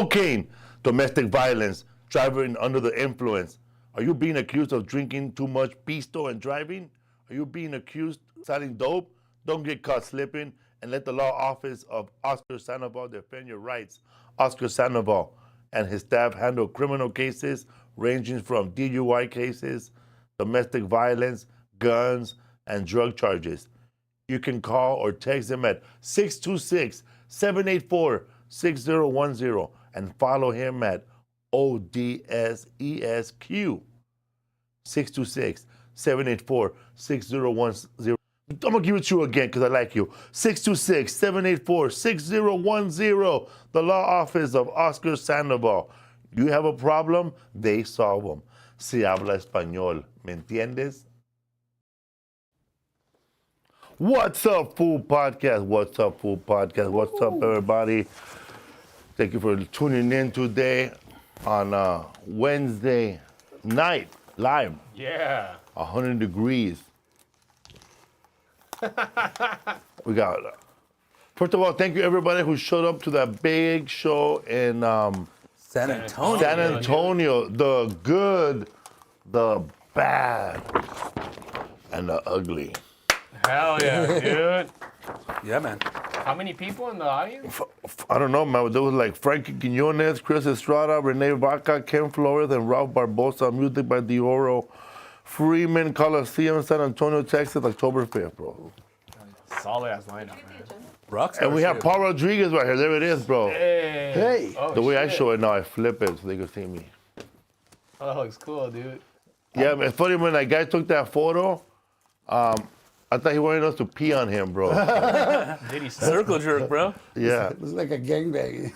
cocaine, domestic violence, driving under the influence. Are you being accused of drinking too much pisto and driving? Are you being accused of selling dope? Don't get caught slipping and let the law office of Oscar Sandoval defend your rights. Oscar Sandoval and his staff handle criminal cases ranging from DUI cases, domestic violence, guns, and drug charges. You can call or text them at 626-784-6010 and follow him at ODSESQ. 626-784-6010. I'm going to give it to you again because I like you. 626-784-6010. The law office of Oscar Sandoval. You have a problem, they solve them. Si habla español. ¿Me entiendes? What's up, Fool Podcast? What's up, Fool Podcast? What's up, everybody? Thank you for tuning in today on Wednesday night, live. Yeah. 100 degrees. We got, first of all, thank you everybody who showed up to that big show in San Antonio. San Antonio. The good, the bad, and the ugly. Hell yeah, dude. Yeah, man. How many people in the audience? I don't know, man. There was like Frankie Quinones, Chris Estrada, Renee Vaca, Ken Flores, and Ralph Barbosa. Music by Dioro. Freeman Coliseum, San Antonio, Texas, October 5th, bro. Solid ass lineup, man. Rockstar And we have shit. Paul Rodriguez right here. There it is, bro. Hey. Oh, The way I shit. show it now, I flip it so they can see me. Oh, that looks cool, dude. Yeah, man, it's funny when that guy took that photo, I thought he wanted us to pee on him, bro. Did he Circle jerk, bro. Yeah. It's like a gangbang.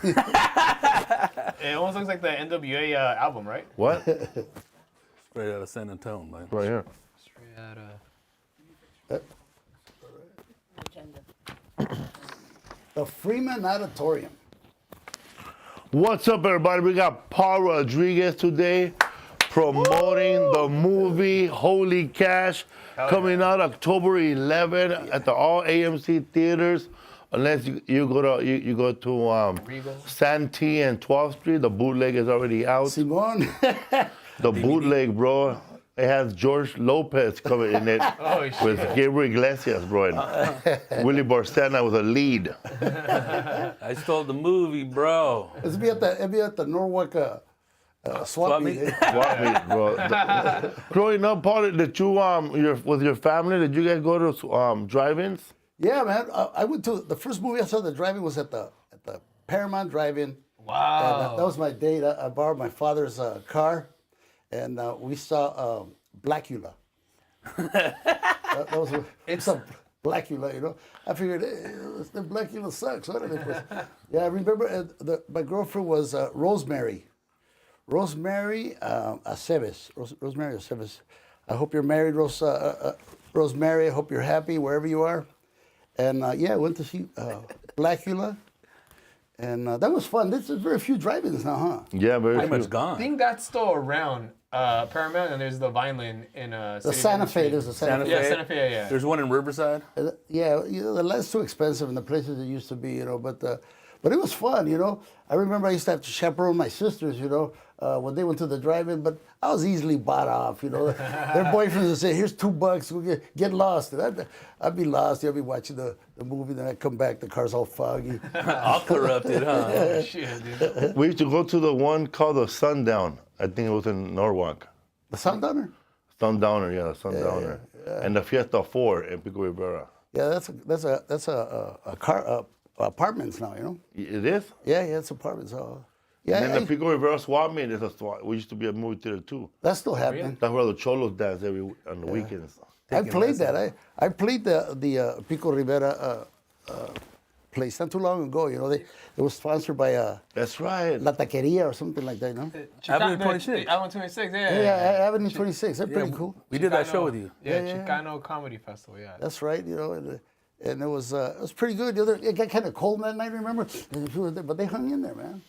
It almost looks like the NWA album, right? What? Straight out of San Antonio, man. Right here. Straight out of... The Freeman Auditorium. What's up, everybody? We got Paul Rodriguez today promoting the movie Holy Cash coming out October 11 at the all AMC theaters. Unless you go to Regal. Santee and 12th Street, the bootleg is already out. Simon. The bootleg, bro. It has George Lopez coming in it Oh, with shit. Gabriel Iglesias, bro. And Willie Barcena with a lead. I stole the movie, bro. It'll be at the Norwalk swap meet. meet. Swap meet, bro. Growing up, Paul, did you with your family? Did you guys go to drive-ins? Yeah, man. I went to the first movie I saw the drive-in was at the Paramount Drive-In. Wow. And that was my date. I borrowed my father's car, and we saw Blackula. that was it's a Blackula, you know. I figured the Blackula sucks. What are they? Yeah, I remember my girlfriend was Rosemary. Rosemary Aceves. Rosemary Aceves. I hope you're married, Rosemary. I hope you're happy wherever you are. And yeah, I went to see Blackula. And that was fun. There's very few drive-ins now, huh? Yeah, very Pretty few. much I gone. think that's still around Paramount, and there's the Vineland in The City Santa Fe, Street. there's a Santa Fe. Yeah, Santa Fe, yeah. There's one in Riverside. Yeah, you know, the land's too expensive in the places it used to be, you know, but it was fun, you know. I remember I used to have to chaperone my sisters, you know, when they went to the drive-in, but I was easily bought off, you know. Their boyfriends would say, here's $2, we'll get lost. And I'd be lost, I'd be watching the movie, then I'd come back, the car's all foggy. All corrupted, huh? Oh, shit, dude. We used to go to the one called the Sundown. I think it was in Norwalk. The Sundowner? Sundowner, yeah, the Sundowner. And the Fiesta 4 in Pico Rivera. Yeah, that's a car, apartments now, you know. It is? Yeah, it's apartments. Yeah, And then the Pico Rivera swap meet is a swap. We used to be a movie theater too. that's still happening. That's where the cholos dance on the weekends. I played that. I played the Pico Rivera place not too long ago. You know, it was sponsored by That's right. La Taqueria or something like that. You know? Avenue 26. Avenue 26, yeah. Yeah, Avenue 26. They're pretty cool. We did that show with you. Yeah, Yeah. Chicano Comedy Festival, yeah. That's right. You know, and it was pretty good. It got kind of cold that night. Remember? But they hung in there, man.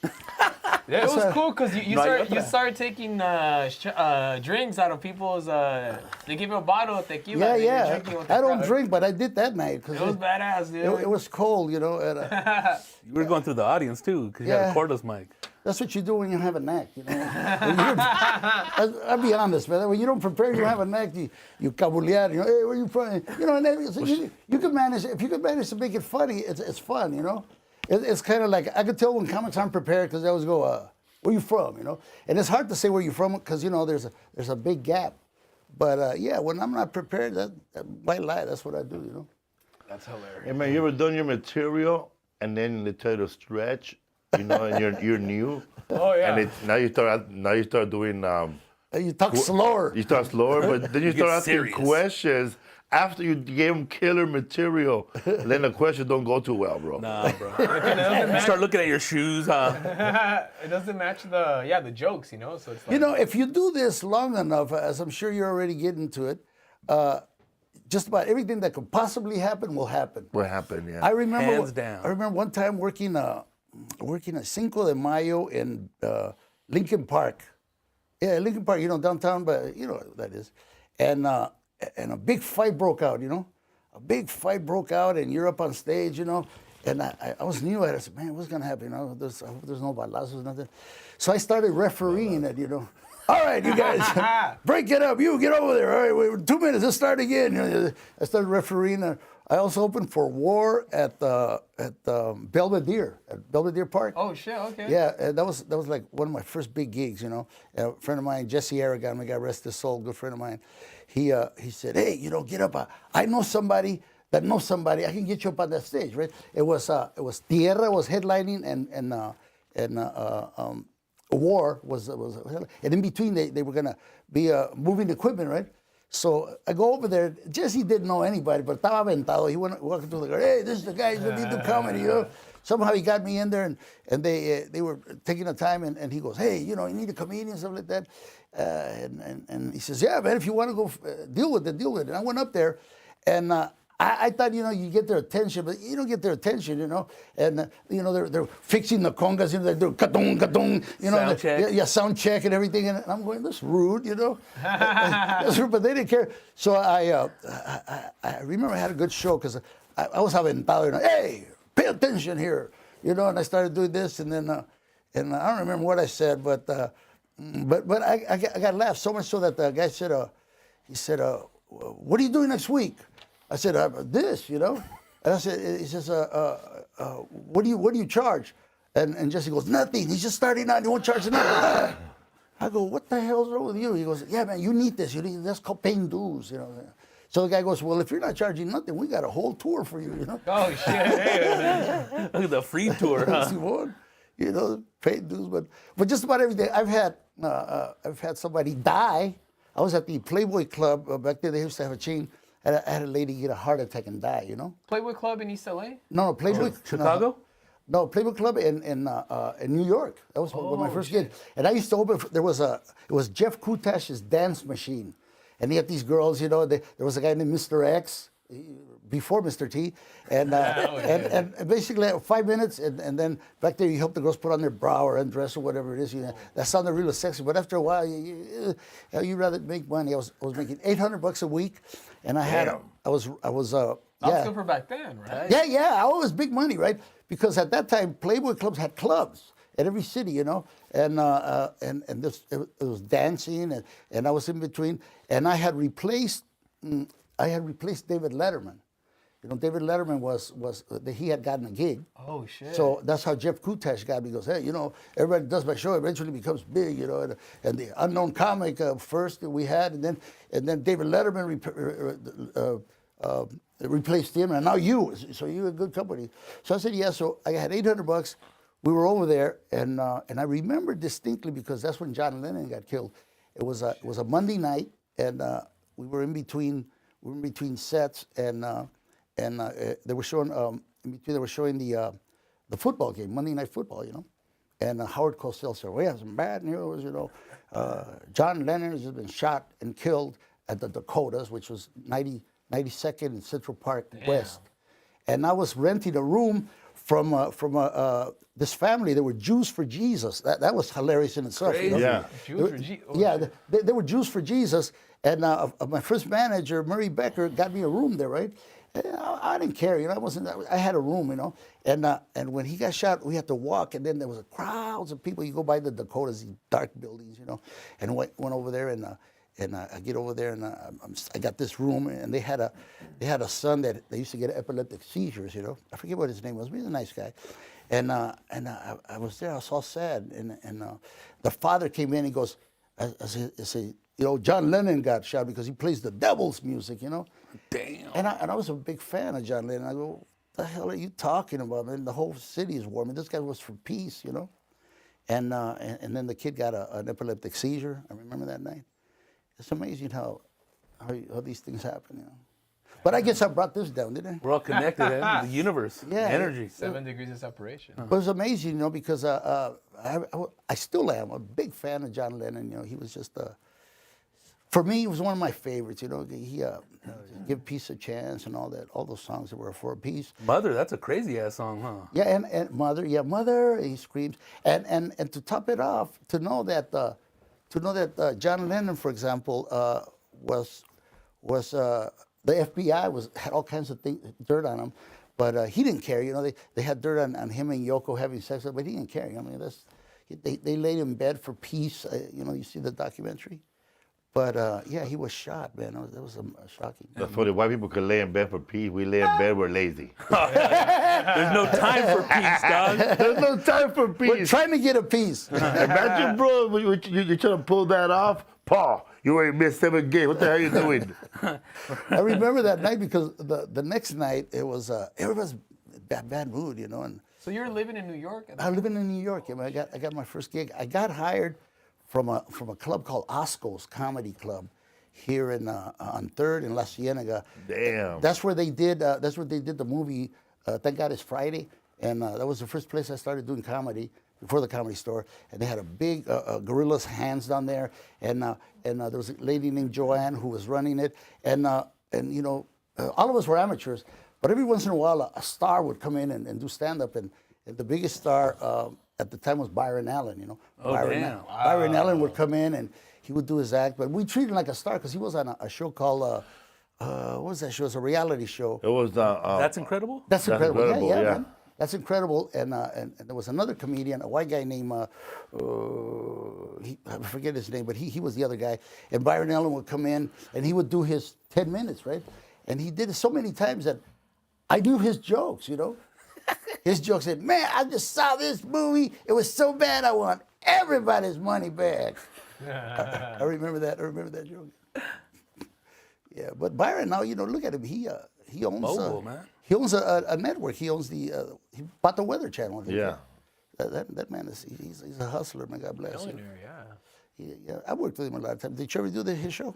Yeah, it was cool because you otra. start taking drinks out of people's. They give you a bottle of tequila. Yeah, and you're yeah. drinking with the I don't crowd. drink, but I did that night because It was badass, dude. it was cold. You know, and, You were going through the audience, too, because you had Yeah. a cordless mic. That's what you do when you have an act, you know. I'll be honest, man. When you don't prepare, you have an act. You cabulear. You know, hey, where you from? You know, and then, so you can manage. If you can manage to make it funny, it's fun, you know. It's kind of like I could tell when comics aren't prepared because they always go, "Where you from?" You know. And it's hard to say where you're from because you know there's a big gap. But yeah, when I'm not prepared, that white lie. That's what I do, you know. That's hilarious. Hey man, you ever done your material and then they tell you to stretch, you know, and you're new. Oh yeah. And now you start doing. You talk slower. You start slower, but then you start asking serious. questions after you gave them killer material. Then the questions don't go too well, bro. Nah, bro. You start looking at your shoes, huh? It doesn't match the jokes, you know. So it's like, You know, if you do this long enough, as I'm sure you're already getting to it, just about everything that could possibly happen will happen. What happened? Yeah. I remember. Hands down. I remember one time working at Cinco de Mayo in Lincoln Park. Yeah, Lincoln Park, you know, downtown, but you know what that is. And a big fight broke out, you know. A big fight broke out, and you're up on stage, you know. And I was new at it. I said, man, what's going to happen? You know, I hope there's no balazos, nothing. So I started refereeing it, you know. All right, you guys, break it up. You get over there. All right, wait, 2 minutes. Let's start again. You know, I started refereeing. I also opened for War at Belvedere, at Belvedere Park. oh shit, okay. Yeah, that was like one of my first big gigs, you know. A friend of mine, Jesse Aragon, may God rest his soul, good friend of mine. He said, hey, you know, get up. I know somebody that knows somebody. I can get you up on that stage, right? It was Tierra was headlining and War was and in between they were gonna be moving equipment, right? So I go over there. Jesse didn't know anybody, but estaba aventado. He went walking through the door. Hey, this is the guy who's gonna do comedy, you know. Somehow he got me in there, and they were taking the time, and he goes, hey, you know, you need a comedian, stuff like that, and he says, yeah, man, if you want to go deal with it, deal with it. And I went up there, and I thought, you know, you get their attention, but you don't get their attention, you know. And you know, they're fixing the congas, you know, they're doing katung, you know, Sound check. yeah, sound check and everything. And I'm going, that's rude, you know. That's rude, but they didn't care. So I remember I had a good show because I was aventado, you know, hey, pay attention here, you know. And I started doing this, and then and I don't remember what I said, but I got laughed so much so that the guy said, he said, what are you doing next week? I said, this, you know. And I said, he says, what do you charge? And Jesse goes, nothing. He's just starting out. He won't charge nothing. I go, what the hell's wrong with you? He goes, yeah, man, you need this. That's called paying dues, you know. So the guy goes, well, if you're not charging nothing, we got a whole tour for you, you know. Oh shit. Hey. Look at the free tour, huh? You know, paid dues, but just about everything. I've had somebody die. I was at the Playboy Club back there. They used to have a chain. I had a lady get a heart attack and die, you know? Playboy Club in East LA? No, Playboy. Chicago? No, Playboy Club in New York. That was my first gig. And I used to open, it was Jeff Kutash's dance machine. And he had these girls, you know, there was a guy named Mr. X, before Mr. T. And and basically 5 minutes, and then back there you help the girls put on their bra or undress or whatever it is. You know, that sounded really sexy. But after a while, you rather make money. I was making $800 a week. And I was That's good for back then, right? Yeah, I was big money, right? Because at that time, Playboy clubs had clubs at every city, you know, and it was dancing, and I was in between, and I had replaced David Letterman. You know, David Letterman he had gotten a gig. Oh shit. So that's how Jeff Kutash got me. He goes, hey, you know, everybody does my show, eventually becomes big, you know, and the unknown comic first that we had, and then David Letterman replaced him, and now you. So you're a good company. So I said, yeah. So I had $800. We were over there, and I remember distinctly because that's when John Lennon got killed. It was a Monday night, and we were in between sets, and they were showing in between. They were showing the football game, Monday Night Football, you know. And Howard Cosell said, "We have some bad news, you know. John Lennon has been shot and killed at the Dakotas, which was 92nd and Central Park West." And I was renting a room from this family. They were Jews for Jesus. That was hilarious in itself. Crazy. You know? Yeah. Jews for Jesus. Yeah, they were Jews for Jesus. And my first manager, Murray Becker, got me a room there, right? I didn't care, you know. I had a room, you know. And when he got shot, we had to walk, and then there was crowds of people. You go by the Dakotas, these dark buildings, you know. And went over there, and I get over there, and I got this room, and they had a son that they used to get epileptic seizures, you know. I forget what his name was, but he was a nice guy. And I was there. I was all sad, and the father came in. He goes, I say, you know, John Lennon got shot because he plays the devil's music, you know. Damn. And I was a big fan of John Lennon. I go, what the hell are you talking about, man? The whole city is war. I mean, this guy was for peace, you know. And then the kid got an epileptic seizure. I remember that night. It's amazing how these things happen, you know. But I guess I brought this down, didn't I? We're all connected, eh? The universe, Yeah. energy. 7 degrees of separation. But it was amazing, you know, because I still am a big fan of John Lennon. You know, he was just for me, he was one of my favorites. You know, he Give Peace a Chance and all that, all those songs that were for peace. Mother, that's a crazy ass song, huh? Yeah, and Mother, he screams, and to top it off, to know that John Lennon, for example, was the FBI had all kinds of dirt on him, but he didn't care. You know, they had dirt on him and Yoko having sex, but he didn't care. I mean, they laid him in bed for peace. You know, you see the documentary. But yeah, he was shot, man. That was shocking. That's funny. White people could lay in bed for peace. We lay in bed, we're lazy. There's no time for peace, dog. There's no time for peace. We're trying to get a peace. Imagine, bro, you're trying to pull that off. Paul, you already missed 7 games. What the hell are you doing? I remember that night because the next night it was everybody's bad mood, you know. And So you're living in New York? I'm living in New York. I mean, I got my first gig. I got hired from a club called Osco's Comedy Club here on 3rd in La Cienega. Damn. That's where they did the movie Thank God It's Friday, and that was the first place I started doing comedy before the Comedy Store. And they had a big Gorillas Hands down there, and there was a lady named Joanne who was running it, and you know, all of us were amateurs, but every once in a while a star would come in and do stand up, and the biggest star at the time was Byron Allen, you know. Oh, damn. Byron Allen would come in and he would do his act, but we treated him like a star because he was on a show called, what was that show? It was a reality show. It was That's incredible? That's incredible. Incredible, Yeah, yeah. man. That's incredible. And there was another comedian, a white guy named, I forget his name, but he was the other guy. And Byron Allen would come in and he would do his 10 minutes, right? And he did it so many times that I knew his jokes, you know? His joke said, man, I just saw this movie. It was so bad, I want everybody's money back. I remember that. I remember that joke. Yeah, but Byron now, you know, look at him. He owns Mobile, man. He owns a network. He owns he bought the Weather Channel. I think. Yeah. That man he's a hustler, man. God bless him. Yeah. Yeah, I worked with him a lot of times. Did you ever do his show?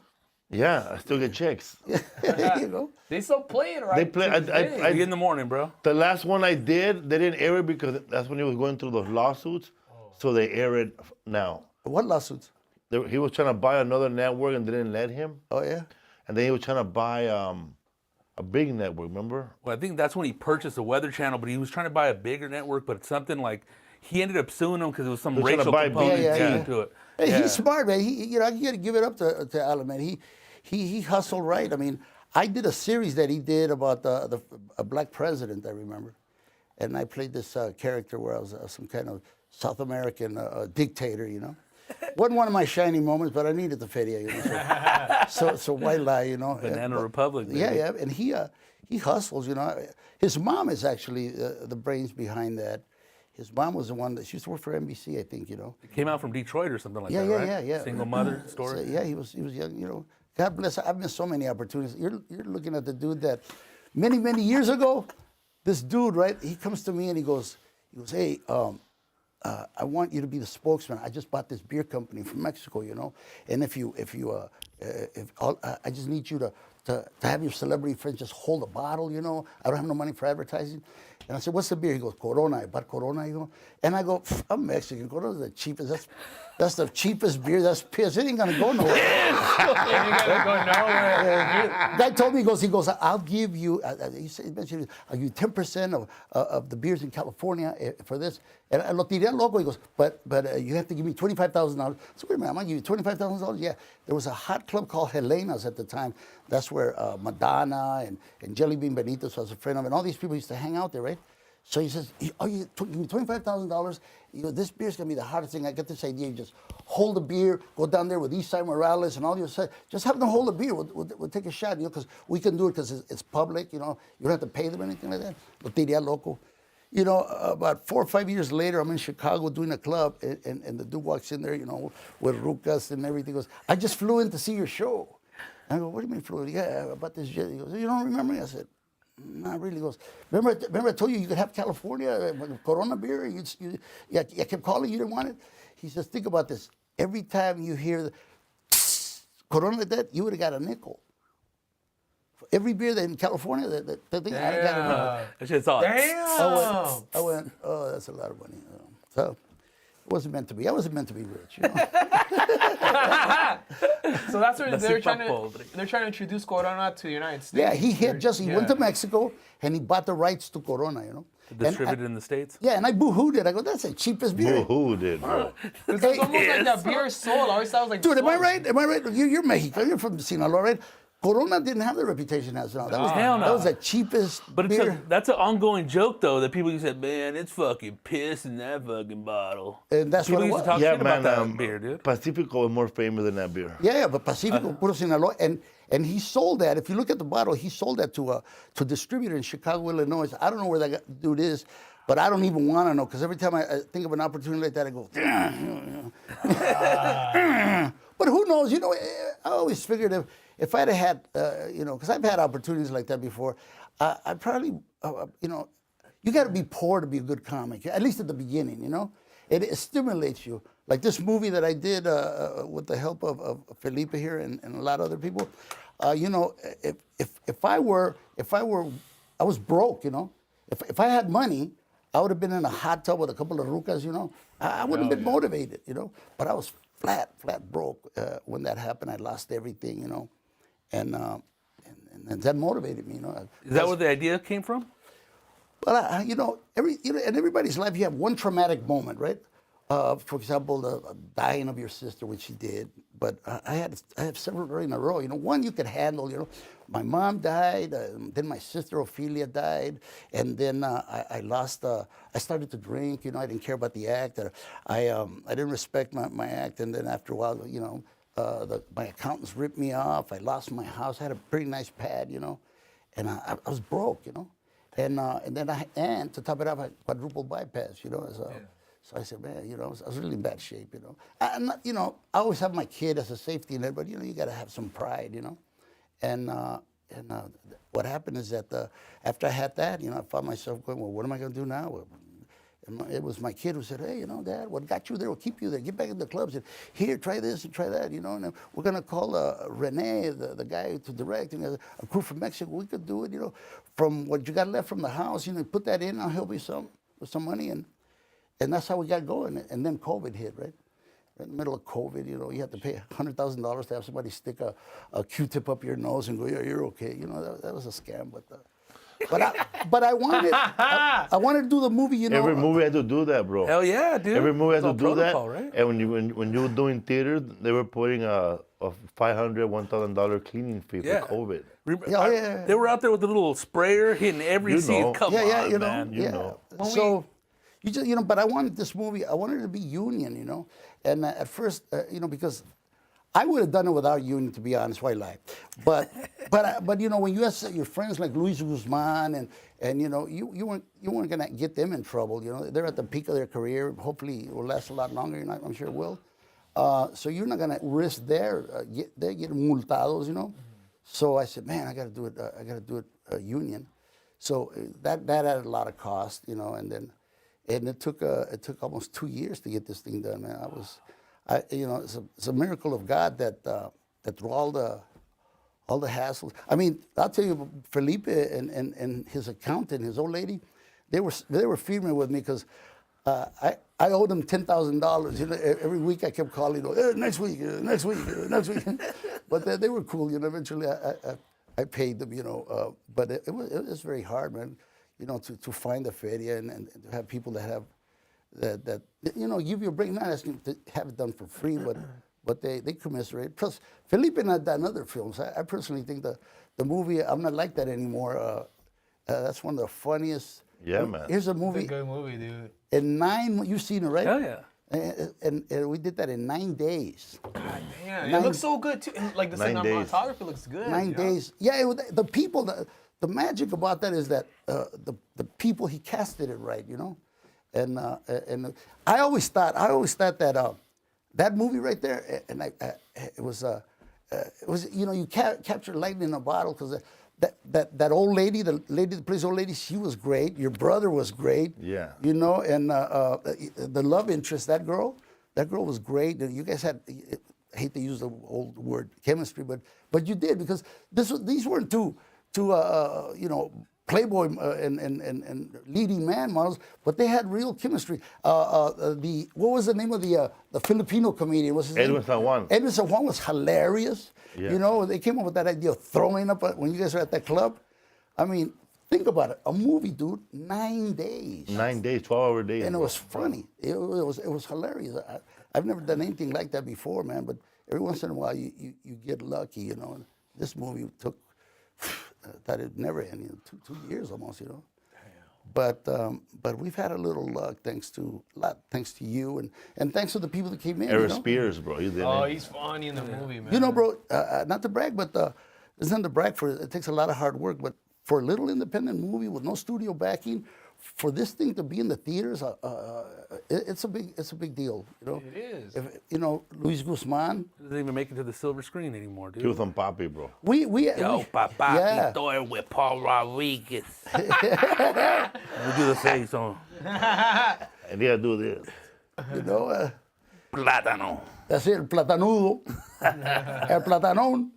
Yeah, I still get checks. You know. They still play it, right? They play. In the morning, bro. The last one I did, they didn't air it because that's when he was going through those lawsuits. So they air it now. What lawsuits? He was trying to buy another network and they didn't let him. Oh yeah. And then he was trying to buy a big network, remember? Well, I think that's when he purchased the Weather Channel, but he was trying to buy a bigger network, but it's something like he ended up suing him because it was some They're trying to racial buy component Yeah. to it. Hey, Yeah. he's smart, man. You know, I got to give it up to Alan, man. He hustled right. I mean, I did a series that he did about a black president, I remember. And I played this character where I was some kind of South American dictator, you know. Wasn't one of my shining moments, but I needed the feria, you know. So why lie, you know? Banana Republic, baby. Yeah, and he hustles, you know. His mom is actually the brains behind that. His mom was the one that she used to work for NBC, I think, you know. It came out from Detroit or something like Yeah, that, yeah, right? yeah. Single mother story. So, yeah, he was young, you know. God bless. I've missed so many opportunities. You're looking at the dude that many years ago, this dude, right? He comes to me and he goes, hey, I want you to be the spokesman. I just bought this beer company from Mexico, you know. And I just need you to have your celebrity friends just hold a bottle, you know. I don't have no money for advertising. And I said, what's the beer? He goes, Corona. I bought Corona, you know. And I go, I'm Mexican. Corona's the cheapest. That's the cheapest beer. That's piss. It ain't gonna go nowhere. You're gonna go nowhere. Guy told me, he goes, I'll give you, he mentioned, I'll give you 10% of the beers in California for this. And lo tiré loco. He goes, but you have to give me $25,000. So wait a minute, I'm gonna give you $25,000? Yeah. There was a hot club called Helena's at the time. That's where Madonna and Jelly Bean Benitez was a friend of, and all these people used to hang out there, right? So he says, oh, you give me $25,000. You know, this beer's gonna be the hottest thing. I get this idea. You just hold the beer, go down there with Eastside Morales and all your side. Just have them hold the beer. We'll take a shot, you know, because we can do it because it's public, you know. You don't have to pay them or anything like that. Loteria Loco. You know, about 4 or 5 years later, I'm in Chicago doing a club, and the dude walks in there, you know, with rucas and everything. He goes, I just flew in to see your show. I go, what do you mean flew in? Yeah, about this jet. He goes, you don't remember me? I said, not really. He goes, remember I told you could have California Corona beer? I kept calling, you didn't want it? He says, think about this. Every time you hear the Corona like that, you would have got a nickel. For every beer that in California, that thing, I got a nickel. That shit's hot. Damn. I went, oh, that's a lot of money. So it wasn't meant to be. I wasn't meant to be rich, you know. So that's where they're trying to introduce Corona to the United States. Yeah, he went to Mexico and he bought the rights to Corona, you know. Distributed in the States? Yeah, and I boo-hooed it. I go, that's the cheapest beer. Boo-hooed it, bro. It's almost like that beer is sold. I always thought it was like Dude, am I sold. right? Am I right? You're Mexican. You're from Sinaloa, right? Corona didn't have the reputation it has now. Hell no. That was the cheapest But beer. that's an ongoing joke, though, that people used to say, man, it's fucking piss in that fucking bottle. And that's People what it used was. to talk Yeah, shit man, about that beer, dude. Pacifico is more famous than that beer. Yeah, but Pacifico, puro Sinaloa, and he sold that. If you look at the bottle, he sold that to a distributor in Chicago, Illinois. I don't know where that dude is, but I don't even want to know because every time I think of an opportunity like that, I go. But who knows? You know, I always figured if I'd have had, you know, because I've had opportunities like that before, I probably, you know, you got to be poor to be a good comic, at least at the beginning, you know? It stimulates you. Like this movie that I did with the help of Felipe here and a lot of other people, you know, if I was broke, you know? If I had money, I would have been in a hot tub with a couple of rucas, you know? I wouldn't have been motivated, you know? But I was flat broke when that happened. I lost everything, you know? And that motivated me, you know? Is that where the idea came from? Well, you know, in everybody's life, you have one traumatic moment, right? For example, the dying of your sister, which she did. But I have several right in a row. You know, one you could handle. You know, my mom died. Then my sister Ophelia died, and then I lost. I started to drink. You know, I didn't care about the act. I didn't respect my act, and then after a while, you know, my accountants ripped me off. I lost my house. I had a pretty nice pad, you know, and I was broke, you know. And then to top it off, I quadruple bypass, you know. So I said, man, you know, I was really in bad shape, you know. I'm not, you know, I always have my kid as a safety net, but you know, you got to have some pride, you know. And what happened is that after I had that, you know, I found myself going, well, what am I going to do now? And it was my kid who said, hey, you know, Dad, what got you there will keep you there. Get back in the clubs. And here, try this and try that, you know. And we're going to call Rene, the guy to direct, and a crew from Mexico. We could do it, you know, from what you got left from the house, you know, put that in. I'll help you with some money. And that's how we got going. And then COVID hit, right? In the middle of COVID, you know, you have to pay $100,000 to have somebody stick a Q-tip up your nose and go, yeah, you're okay. You know, that was a scam. But I wanted to do the movie, you know. Every movie had to do that, bro. Hell yeah, dude. Every movie had to do that. Right? And when you were doing theater, they were putting a $500, $1,000 cleaning fee for COVID. Yeah. They were out there with the little sprayer hitting every scene. know. Come Yeah, on, you know. man. You Yeah. know. So, you know, but I wanted this movie, I wanted it to be union, you know. And at first, you know, because I would have done it without union, to be honest, why lie? But you know, when you have your friends like Luis Guzman and you know, you weren't gonna get them in trouble, you know. They're at the peak of their career. Hopefully it will last a lot longer, you know, I'm sure it will. So you're not gonna risk they're getting multados, you know. So I said, man, I gotta do it union. So that added a lot of cost, you know, and it took almost 2 years to get this thing done, man. You know, it's a miracle of God that through all the hassles. I mean, I'll tell you, Felipe and his accountant, his old lady, they were filming with me because I owed them $10,000. You know, every week I kept calling, next week, next week, next week. But they were cool. You know, eventually I paid them. You know, but it was very hard, man. You know, to find the feria and to have people that have that you know give you a break. Not asking to have it done for free, but they commiserate. Plus, Felipe and I've done other films. I personally think the movie I'm Not Like That Anymore. That's one of the funniest. Yeah, man. Here's a movie. It's a good movie, dude. In 9, you've seen it, right? Hell yeah. And we did that in 9 days. God damn, it looks so good too. And, like the 9 days. cinematography looks good. 9 days. Yeah, the people. The magic about that is that the people he casted it right, you know, and I always thought that that movie right there, and it was you know you capture lightning in a bottle because. That old lady, the lady that plays old lady, she was great. Your brother was great. Yeah. You know, and the love interest, that girl was great. You guys had, I hate to use the old word chemistry, but you did because these weren't two you know, Playboy and leading man models, but they had real chemistry. What was the name of the Filipino comedian? What's his name? Edwin San Juan. Edwin San Juan was hilarious. Yeah. You know, they came up with that idea of throwing up when you guys were at that club. I mean, think about it. A movie, dude, 9 days. 9 days, 12-hour days. And it bro. was funny. It was hilarious. I've never done anything like that before, man. But every once in a while, you get lucky, you know. And this movie took, I thought it'd never end, you know, 2 years almost, you know. But we've had a little luck thanks to you and thanks to the people that came in. Eric you know? Spears, bro. He's in Oh, it. he's funny in the movie, man. You know, bro, not to brag, but it's not to brag for it. It takes a lot of hard work. But for a little independent movie with no studio backing, for this thing to be in the theaters, it's a big deal. You know, It is. You know, Luis Guzman. Doesn't even make it to the silver screen anymore, dude. He was on Poppy, bro. Yo, Yeah. Papacito with Paul Rodriguez. We do the same song. And he'll do this. You know, Plátano. that's it, el platanudo, el platanón,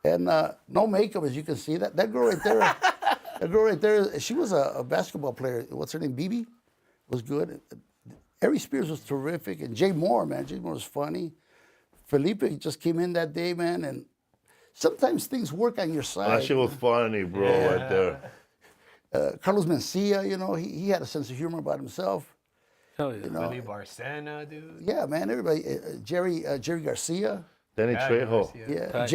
and no makeup, as you can see. That girl right there, that girl right there, she was a basketball player. What's her name? Bibi was good. Ari Spears was terrific, and Jay Moore, man. Jay Moore was funny. Felipe just came in that day, man, and sometimes things work on your side. That shit was funny, bro, right there. Carlos Mencia, you know, he had a sense of humor about himself. Hell yeah. You know, Billy Barcena, dude. yeah, man. Everybody, Jerry Garcia, Danny Yeah, Trejo. Garcia. yeah, Tight.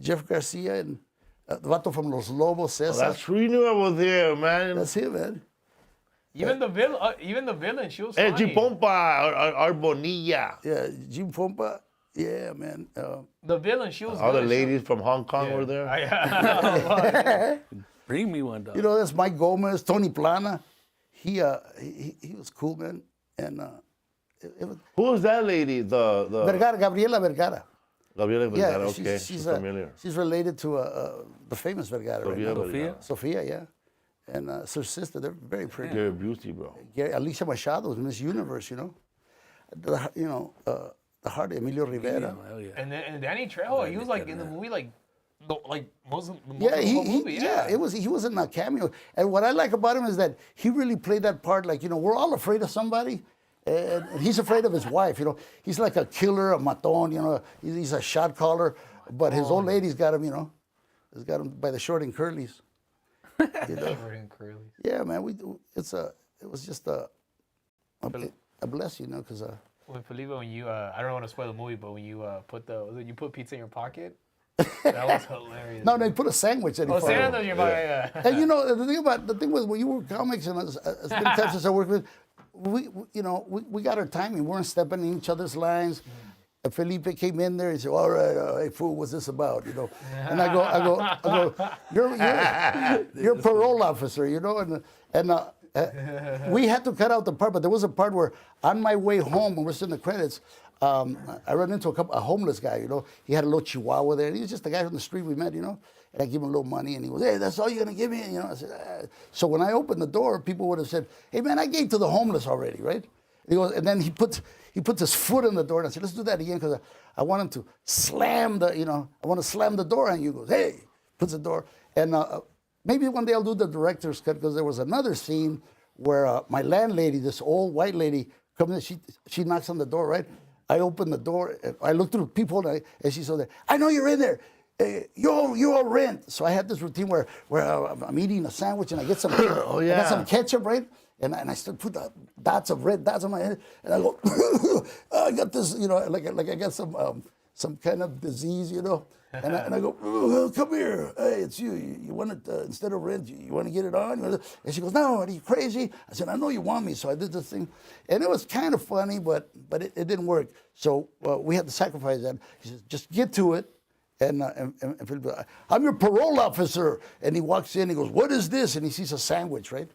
Jeff Garcia, and the vato from Los Lobos, Cesar. That's Reno. I was there, man. That's him, man. Even the villain, she was Hey, funny. Chipompa, Arbonilla. Yeah, Jim Pompa. Yeah, man. The villain, she was All the good. ladies from Hong Kong were there. Bring me one, dog. You know, that's Mike Gomez, Tony Plana. He was cool, man. And it was Who was that lady? The Vergara, Gabriela Vergara. Gabriela Yeah, Vergara. Okay, she's familiar. She's related to the famous Vergara, right? Sofia now. Vergara. Sophia, yeah. And it's her sister. They're very pretty. Gary Busey, bro. Yeah, Alicia Machado was Miss Universe, you know. The heart of Emilio Rivera. Hell yeah. And Danny Trejo, he was like in the movie, like most of the Yeah, whole movie. he was in a cameo. And what I like about him is that he really played that part like, you know, we're all afraid of somebody. And he's afraid of his wife, you know. He's like a killer, a matón, you know. He's a shot caller. But his old lady's got him, you know. Has got him by the short and curlies. You know? Yeah, man. It was just a blessing, you know, because When Felipe, when you, I don't want to spoil the movie, but when you you put pizza in your pocket, that was hilarious. no, they put a sandwich in. Oh, front of Santa, him. you're yeah. And you know the thing was when you were comics and as many times as I worked with, we got our timing. We weren't stepping in each other's lines. And Felipe came in there and said, "All right, hey fool, what's this about?" You know, and I go, you're a parole officer, you know, and we had to cut out the part, but there was a part where on my way home when we're sitting in the credits, I ran into a homeless guy, you know. He had a little chihuahua there. He was just a guy from the street we met, you know. And I give him a little money, and he goes, "Hey, that's all you're gonna give me?" And, you know, I said, "Ah." So when I opened the door, people would have said, "Hey, man, I gave to the homeless already, right?" And he goes, and then he puts his foot in the door, and I said, "Let's do that again, because I want him to slam I want to slam the door." And he goes, "Hey," puts the door, and maybe one day I'll do the director's cut, because there was another scene where my landlady, this old white lady, comes in. She knocks on the door, right? I open the door. And I look through the peephole, and she's so there. I know you're in there. You owe rent. So I had this routine where I'm eating a sandwich and I get some, Oh, yeah. I got some ketchup, right? And I start put the red dots on my head, and I go, I got this, like I got some kind of disease, And I go, come here, hey, it's you. You want it instead of rent? You want to get it on? And she goes, no, are you crazy? I said, I know you want me, so I did this thing, and it was kind of funny, but it didn't work. So we had to sacrifice that. He says, just get to it. And Felipe, I'm your parole officer. And he walks in, he goes, what is this? And he sees a sandwich, right?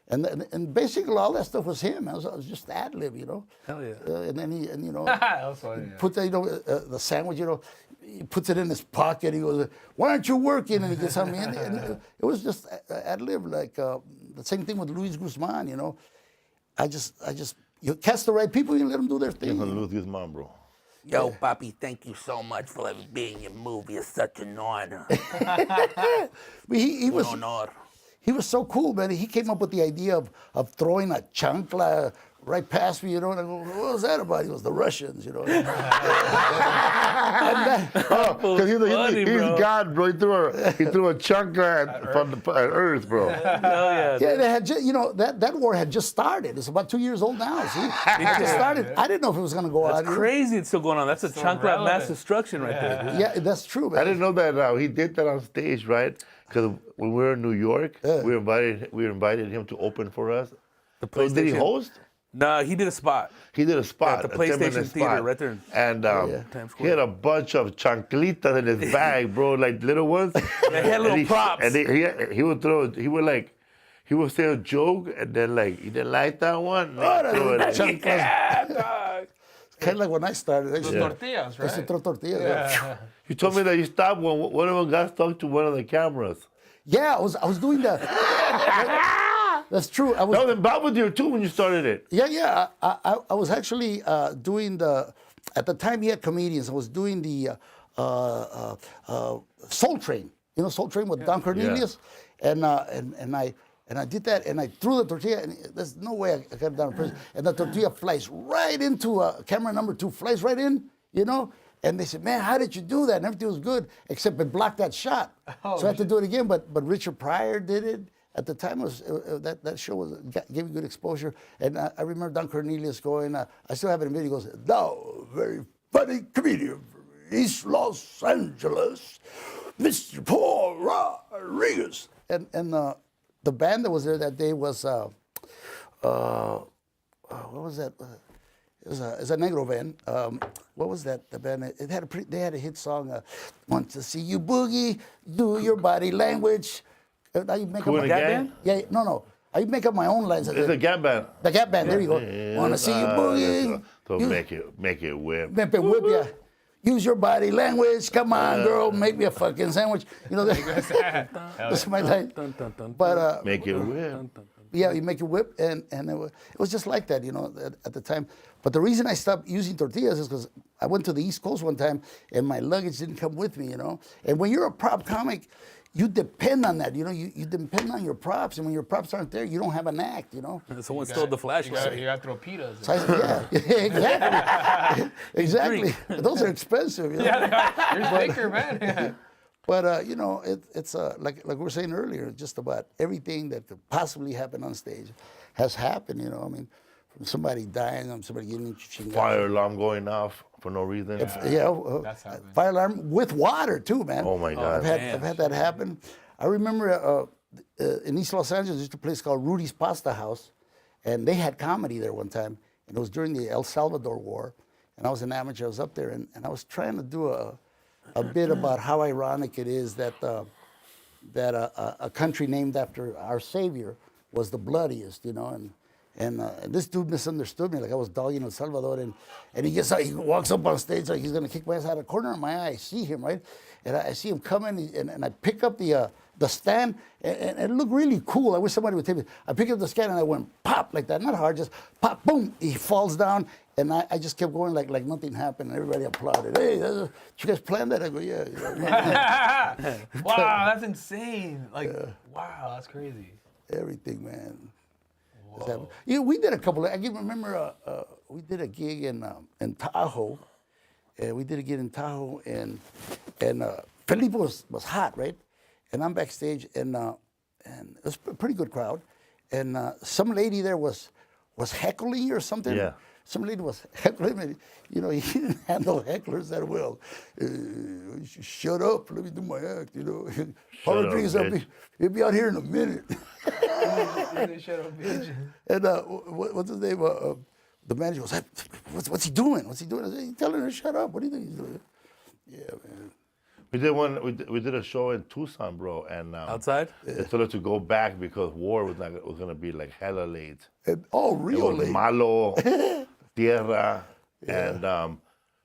And basically all that stuff was him. I was just ad lib, Hell yeah. And then he That was funny, yeah. puts the sandwich, he puts it in his pocket. He goes, why aren't you working? And he gets on me. And it was just ad lib, like the same thing with Luis Guzman. I just you cast the right people, you let them do their thing. You're gonna lose this mom, bro. Yo, Papi, thank you so much for being in your movie. It's such an honor. He was. honor. He was so cool, man. He came up with the idea of throwing a chancla right past me, And I go, what was that about? He goes, the Russians, Because he's God, bro. He threw a chunk from the Earth, bro. Hell yeah. Yeah, they had that war had just started. It's about 2 years old now. See, it just started. I didn't know if it was going to go That's on. crazy it's still going on. That's a chunk of mass relevant. destruction right there. Dude. Yeah, that's true, man. I didn't know that he did that on stage, right? Because when we were in New York, we invited him to open for us. The So did he PlayStation- host? No, he did a spot. He did a spot, At the a 10-minute PlayStation Theater, spot. right there in And Times he had a bunch of chanclitas in his bag, bro, like little ones. They had little And props. And he would say a joke, and then he didn't like that one. Yeah, dog. Kind of like when I started. I used to- Tortillas, I used to right? throw tortillas. Yeah. You told me that you stopped when one of them got stuck to one of the cameras. Yeah, I was doing that. That's true. I was. That was in Belvedere too when you started it. Yeah. I was actually doing at the time he had comedians. I was doing the Soul Train. Soul Train with Don Cornelius, and I did that, and I threw the tortilla, and there's no way I got it down in prison. And the tortilla flies right into camera number 2, flies right in, And they said, man, how did you do that? And everything was good, except it blocked that shot. So I had to do it again, but Richard Pryor did it. At the time, that show gave me good exposure. And I remember Don Cornelius going, I still have it in video, he goes, "Thou, very funny comedian from East Los Angeles, Mr. Paul Rodriguez." And the band that was there that day was, what was that? It's a Negro band. What was that? The band. They had a hit song. "Want to see you boogie, do your body language." I make Cool up and my Gang? Yeah, no. I make up my own lines. It's a Gap Band. The Gap Band. There you go. Want to see you boogie? So make it whip. Make it whip, yeah. Use your body language. Come on, girl, make me a fucking sandwich. That's my line. But Make it whip. yeah, you make it whip, and it was just like that, at the time. But the reason I stopped using tortillas is because I went to the East Coast one time, and my luggage didn't come with me, And when you're a prop comic, you depend on that, you depend on your props, and when your props aren't there, you don't have an act, Someone stole the flashlight. You got to throw pitas. Yeah, exactly. Those are expensive, Yeah, you're thicker, man. But it's like we were saying earlier, just about everything that could possibly happen on stage has happened. I mean, from somebody dying, somebody getting chingada. Fire alarm going off for no reason. That's happened. Fire alarm with water too, man. Oh, my God. I've had that happen. I remember in East Los Angeles, there's a place called Rudy's Pasta House, and they had comedy there one time, and it was during the El Salvador War, and I was an amateur. I was up there, and I was trying to do a bit about how ironic it is that a country named after our savior was the bloodiest, and this dude misunderstood me, like I was dogging El Salvador, and he gets out, he walks up on stage like he's gonna kick my ass. Out of the corner of my eye, I see him, right, and I see him coming, and I pick up the stand, and it looked really cool. I wish somebody would take me. I picked up the stand and I went pop like that, not hard, just pop, boom. He falls down, and I just kept going like nothing happened, and everybody applauded. Hey, did you guys plan that? I go, yeah. Wow, that's insane. Wow, that's crazy. Everything, man. Yeah, we did a couple. I can remember we did a gig in Tahoe. We did a gig in Tahoe, and Felipe was hot, right? And I'm backstage, and it was a pretty good crowd. And some lady there was heckling or something. Yeah. Some lady was heckling, and, you know, he didn't handle hecklers that well. Shut up, let me do my act, you know. Paul Rodrigo's up, he'll be out here in a minute. Shut up, bitch. And what's his name? The manager goes, hey, what's he doing? What's he doing? I said, he's telling her to shut up. What do you think he's doing? Yeah, man. We did one. We did a show in Tucson, bro, and Outside? they told us to go back because war was gonna be like hella late. And, oh, It was really? Malo, Tierra, and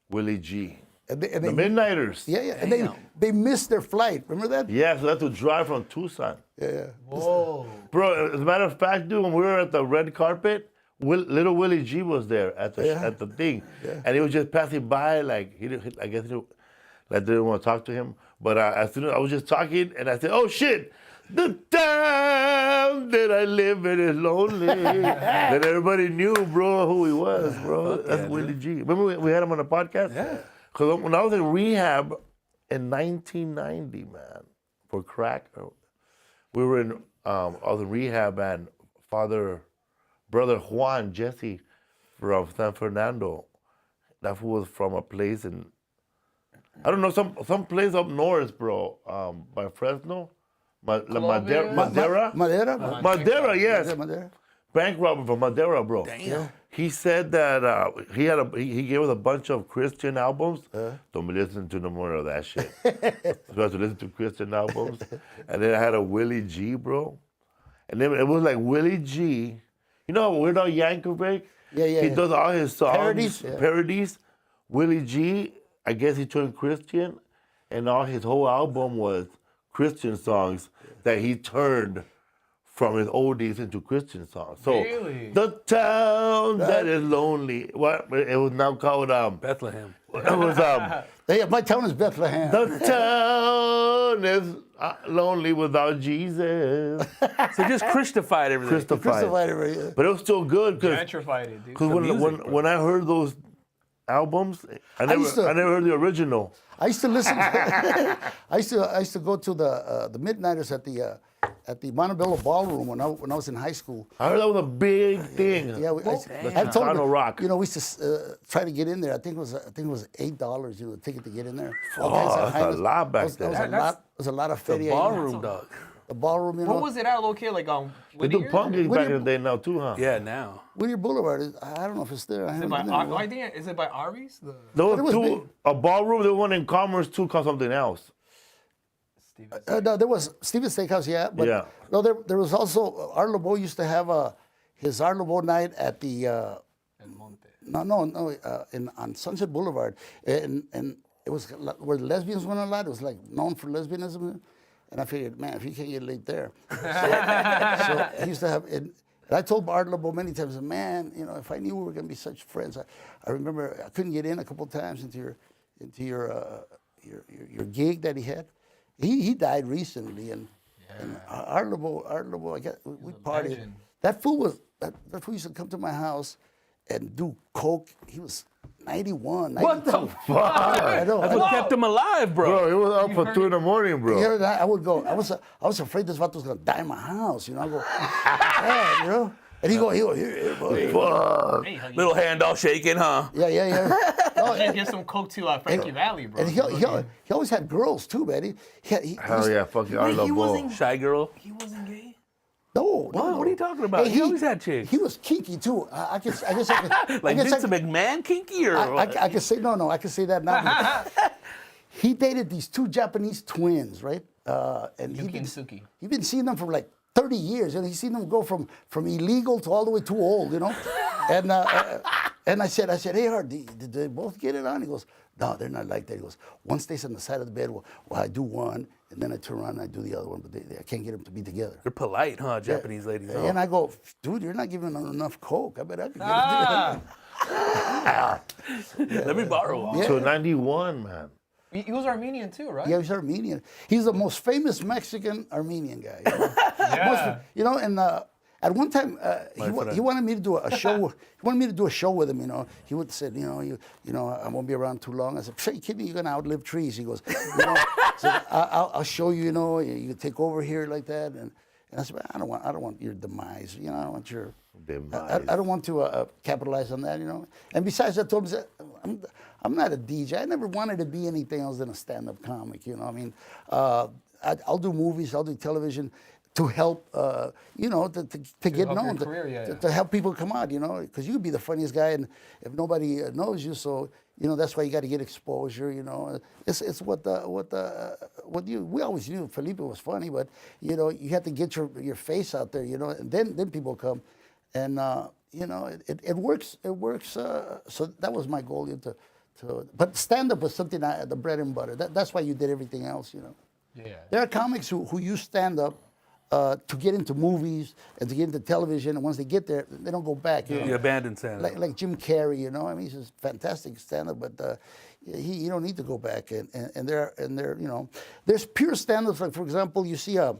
Willie G. And they, The Midnighters. yeah, yeah. And they missed their flight. Remember that? Yeah, so they had to drive from Tucson. Yeah. Whoa. Bro, as a matter of fact, dude, when we were at the red carpet, little Willie G was there at the thing, and he was just passing by, like he didn't. I guess he didn't, like they didn't want to talk to him. But as soon as I was just talking, and I said, "Oh shit, the town that I live in is lonely." Then everybody knew, bro, who he was, bro. That's Willie G. Remember we had him on the podcast? Yeah. Because when I was in rehab in 1990, man, for crack, we were in. I was in rehab, and brother Juan Jesse from San Fernando. That fool was from a place in, I don't know, some place up north, bro, by Fresno. Madera? Madera, yes. Madera. Bank robber from Madera, bro. Damn. He said that he gave us a bunch of Christian albums. Don't be listening to no more of that shit. So I had to listen to Christian albums. And then I had a Willie G, bro. And then it was like Willie G. You know how Weird Al Yankovic? Yeah. He does all his songs, Parodies? Willie G, I guess he turned Christian, and all his whole album was Christian songs that he turned from his oldies into Christian songs. So Really? the town that is lonely. What it was now called Bethlehem. It was Yeah, my town is Bethlehem. the town is lonely without Jesus. So just Christified everything. Christified. Christopher, But it was still good because Gentrified it, dude. when I heard those albums, I never heard the original. I used to listen. I used to go to the Midnighters at the Montebello Ballroom when I was in high school. I heard that was a big thing. Yeah, I told Chicano them, rock. you know, we used to try to get in there. I think it was $8, you know, the ticket to get in there. Oh, that's a lot back then. It was a lot of feria. Ballroom, dog. The ballroom, you know. What was it at located? Like on They do Whittier? punk gigs back in the day now too, huh? Yeah, now. Whittier Boulevard. I don't know if it's there. I Is it haven't by, been there in a while. I think is it by Artie's? The There But it was was a ballroom. There was one in Commerce too, called something else. Steven. No, there was Steven's Steakhouse, yeah. But Yeah. no, there was also Art LeBeau used to have his Art LeBeau night at the El Monte. on Sunset Boulevard, and it was where lesbians went a lot. It was like known for lesbianism, and I figured, man, if you can't get laid there, so he used to have. And I told Art LeBeau many times, man, you know, if I knew we were gonna be such friends, I remember I couldn't get in a couple times into your gig that he had. He died recently, and Art LeBeau, I guess we partied. legend. That fool used to come to my house and do coke. He was 91. What the 92. fuck? I know. That's what kept him alive, bro. Bro, it was up for 2 a.m, bro. I would go. I was afraid this vato was gonna die in my house. You know, I go, yeah, you know. And he go, here, buddy. Fuck. Hey, Huggy. Little hand all shaking, huh? Yeah. No, Get some coke to Frankie Valley, bro. and he always had girls too, man. Hell yeah, fucking Art LeBeau. Shy girl. He wasn't gay. No. What are you talking about? He always had chicks. He was kinky too. I guess I could. Like I guess Vince McMahon kinky or what? I can say no. I can say that now. He dated these 2 Japanese twins, right? And Yuki and Suki. He'd been seeing them for like 30 years, and he's seen them go from illegal to all the way too old, you know. And I said, hey, Art, did they both get it on? He goes, no, they're not like that. He goes, one stays on the side of the bed. Well, I do one, and then I turn around and I do the other one, but I can't get them to be together. They're polite, huh? Japanese ladies. Huh? And I go, dude, you're not giving them enough coke. I bet I could get it. Let me borrow one. So 91, man. He was Armenian too, right? Yeah, he's Armenian. He's the most famous Mexican Armenian guy. You know? Yeah. You know, and At one time, friend. he wanted me to do a show. He wanted me to do a show with him. You know, he would say, you know, I won't be around too long. I said, "Are you kidding me? You're gonna outlive trees." He goes, you know, so I'll show you. You know, you take over here like that. And I said, I don't want your demise. You know, I don't want your demise. I don't want to capitalize on that. You know. And besides, I told him, I'm not a DJ. I never wanted to be anything else than a stand-up comic. You know, I mean, I'll do movies. I'll do television. To help, you know, to get known, to help people come out, you know, because you could be the funniest guy, and if nobody knows you, so you know that's why you got to get exposure, you know. It's what we always knew. Felipe was funny, but you know you have to get your face out there, you know, and then people come, and you know it works. It works. So that was my goal, but stand up was something the bread and butter. That's why you did everything else, you know. Yeah. There are comics who use stand up. To get into movies and to get into television, and once they get there, they don't go back. You know? You abandon stand-up. Like Jim Carrey, you know. I mean, he's a fantastic stand-up, but you don't need to go back. And there you know, there's pure stand-ups. Like for example, you see a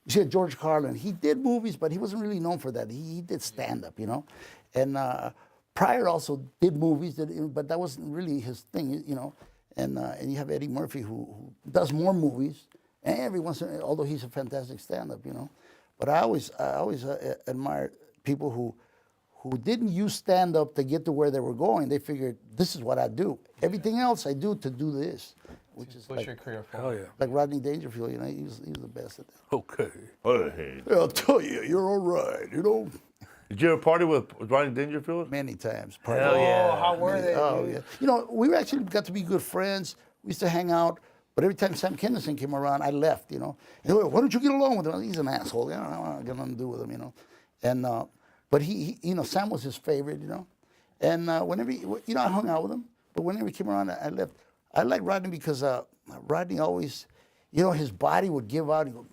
George Carlin. He did movies, but he wasn't really known for that. He did stand-up, you know. And Pryor also did movies, but that wasn't really his thing, you know. And you have Eddie Murphy who does more movies. And every once in a while, although he's a fantastic stand-up, you know. But I always admire people who didn't use stand-up to get to where they were going. They figured, this is what I do. Everything else I do to do this. Which is push your career Hell forward. yeah. like Rodney Dangerfield, you know, he was the best at that. Okay. Hey. Yeah, I'll tell you, you're all right, you know. Did you ever party with Rodney Dangerfield? Many times. Hell yeah. Oh, how were they? Oh, dude? yeah. You know, we actually got to be good friends. We used to hang out. But every time Sam Kinison came around, I left, you know. And they were, why don't you get along with him? He's an asshole. You know, I don't got nothing to do with him, you know. And but he, you know, Sam was his favorite, you know. And whenever, you know, I hung out with him. But whenever he came around, I left. I like Rodney because Rodney always, you know, his body would give out. He'd go,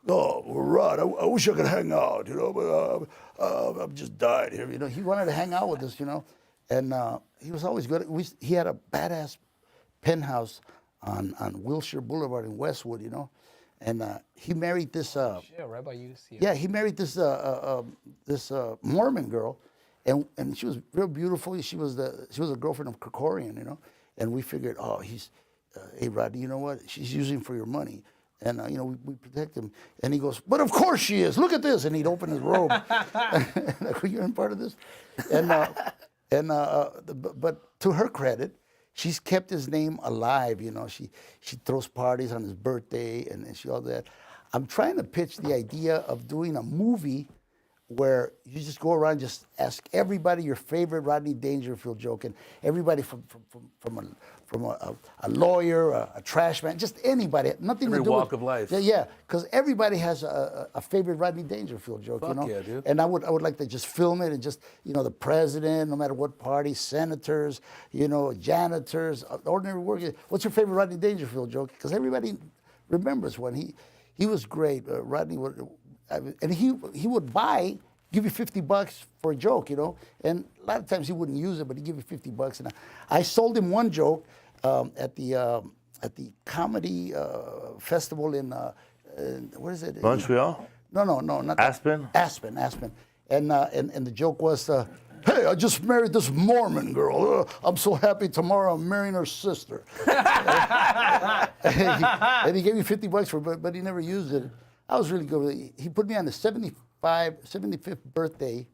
oh, Rod, I wish I could hang out, you know, but I'm just dying here, you know. He wanted to hang out with us, you know. And he was always good. He had a badass penthouse on Wilshire Boulevard in Westwood, you know, and he married this. Shit, right by UC. Yeah, he married this Mormon girl, and she was real beautiful. She was a girlfriend of Krikorian, you know, and we figured, oh, hey Rodney, you know what? She's using for your money, and you know we protect him. And he goes, but of course she is. Look at this, and he'd open his robe. You're in part of this, but to her credit, she's kept his name alive, you know. She throws parties on his birthday and she all that. I'm trying to pitch the idea of doing a movie where you just go around and just ask everybody your favorite Rodney Dangerfield joke, and everybody from a lawyer, a trash man, just anybody, nothing Every to do walk with, of life. Yeah, because everybody has a favorite Rodney Dangerfield joke, you know. yeah, dude. And I would like to just film it and just, you know, the president, no matter what party, senators, you know, janitors, ordinary workers. What's your favorite Rodney Dangerfield joke? Because everybody remembers when he was great. Rodney would, and he would give you $50 for a joke, you know. And a lot of times he wouldn't use it, but he'd give you $50. And I sold him one joke at the comedy festival in where is it? Montreal? No, not Aspen? Aspen. And the joke was, hey, I just married this Mormon girl. I'm so happy tomorrow I'm marrying her sister. and he gave me $50 for it, but he never used it. I was really good with it. He put me on the 75th birthday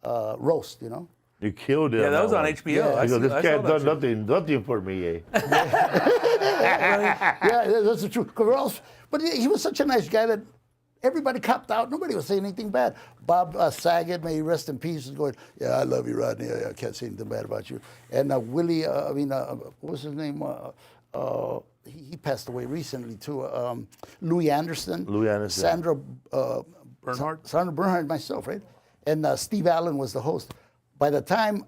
roast, you know. You killed it. Yeah, that was on one. HBO. Yeah. I You go, see- this I cat saw done that shit. nothing for me, eh? Yeah, that's the truth. But he was such a nice guy that everybody copped out. Nobody was saying anything bad. Bob Saget, may he rest in peace, is going, yeah, I love you, Rodney. I can't say anything bad about you. And Willie, what was his name? He passed away recently too. Louis Anderson. Sandra Bernhard? Sandra Bernhard, myself, right? And Steve Allen was the host. By the time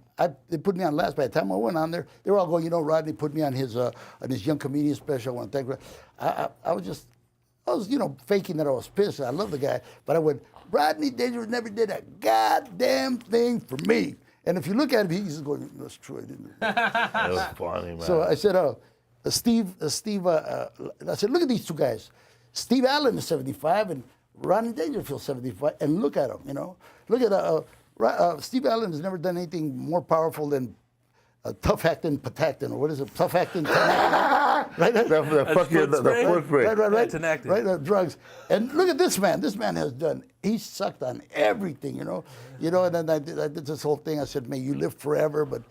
they put me on last, by the time I went on there, they were all going, you know, Rodney put me on his young comedian special. I want to thank I was, you know, faking that I was pissed. I love the guy, but I went, Rodney Dangerfield never did a goddamn thing for me. And if you look at him, he's just going, that's true, I didn't. That was funny, man. So I said, Steve, I said, look at these two guys. Steve Allen is 75 and Rodney Dangerfield 75, and look at him, you know. Look at Steve Allen has never done anything more powerful than tough acting Patactin, or what is it? Tough acting Tenactin, right? The fourth grade. Right, drugs. And look at this man. This man has done. He sucked on everything, you know. And then I did this whole thing. I said, "May you live forever, but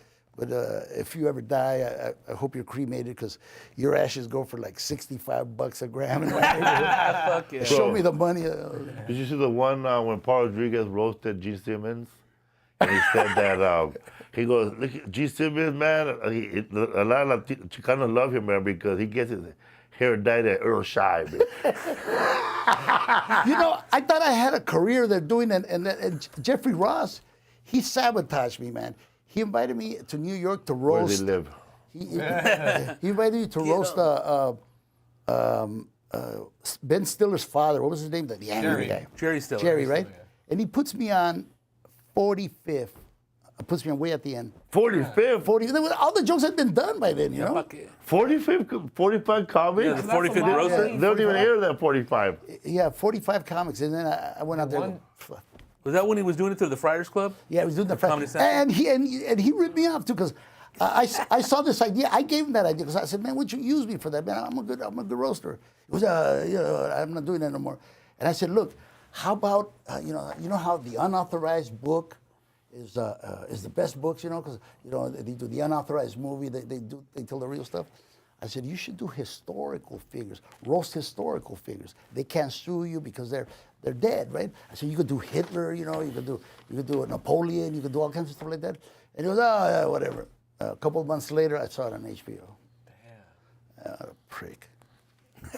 if you ever die, I hope you're cremated because your ashes go for like $65 a gram." Fuck yeah. Show me the money. Did you see the one when Paul Rodriguez roasted G. Simmons? And he said that, he goes, look, G. Simmons, man, a lot of Chicanos love him, man, because he gets his hair dyed at Earl Shy, man. You know, I thought I had a career there doing it, and Jeffrey Ross, he sabotaged me, man. He invited me to New York to roast. Where they live. He invited me to roast Ben Stiller's father. What was his name? The angry guy. Jerry Stiller. Jerry, right? And he puts me on 45th. Puts me on way at the end. 45th? 40. All the jokes had been done by then, you know? Fuck it. 45 comics? Yeah, the 45th roaster. They don't even air that 45. Yeah, 45 comics. And then I went out there. Was that when he was doing it through the Friars Club? Yeah, he was doing the Comedy Central? and he ripped me off too because I saw this idea. I gave him that idea because I said, "Man, would you use me for that? Man, I'm a good roaster." He was, I'm not doing that no more. And I said, "Look, how about you know how the unauthorized book is the best books, you know, because they do the unauthorized movie, they tell the real stuff." I said, "You should do historical figures, roast historical figures. They can't sue you because they're dead, right?" I said, "You could do Hitler, you could do Napoleon, you could do all kinds of stuff like that." And he goes, "Oh, yeah, whatever." A couple of months later, I saw it on HBO. Damn. Prick.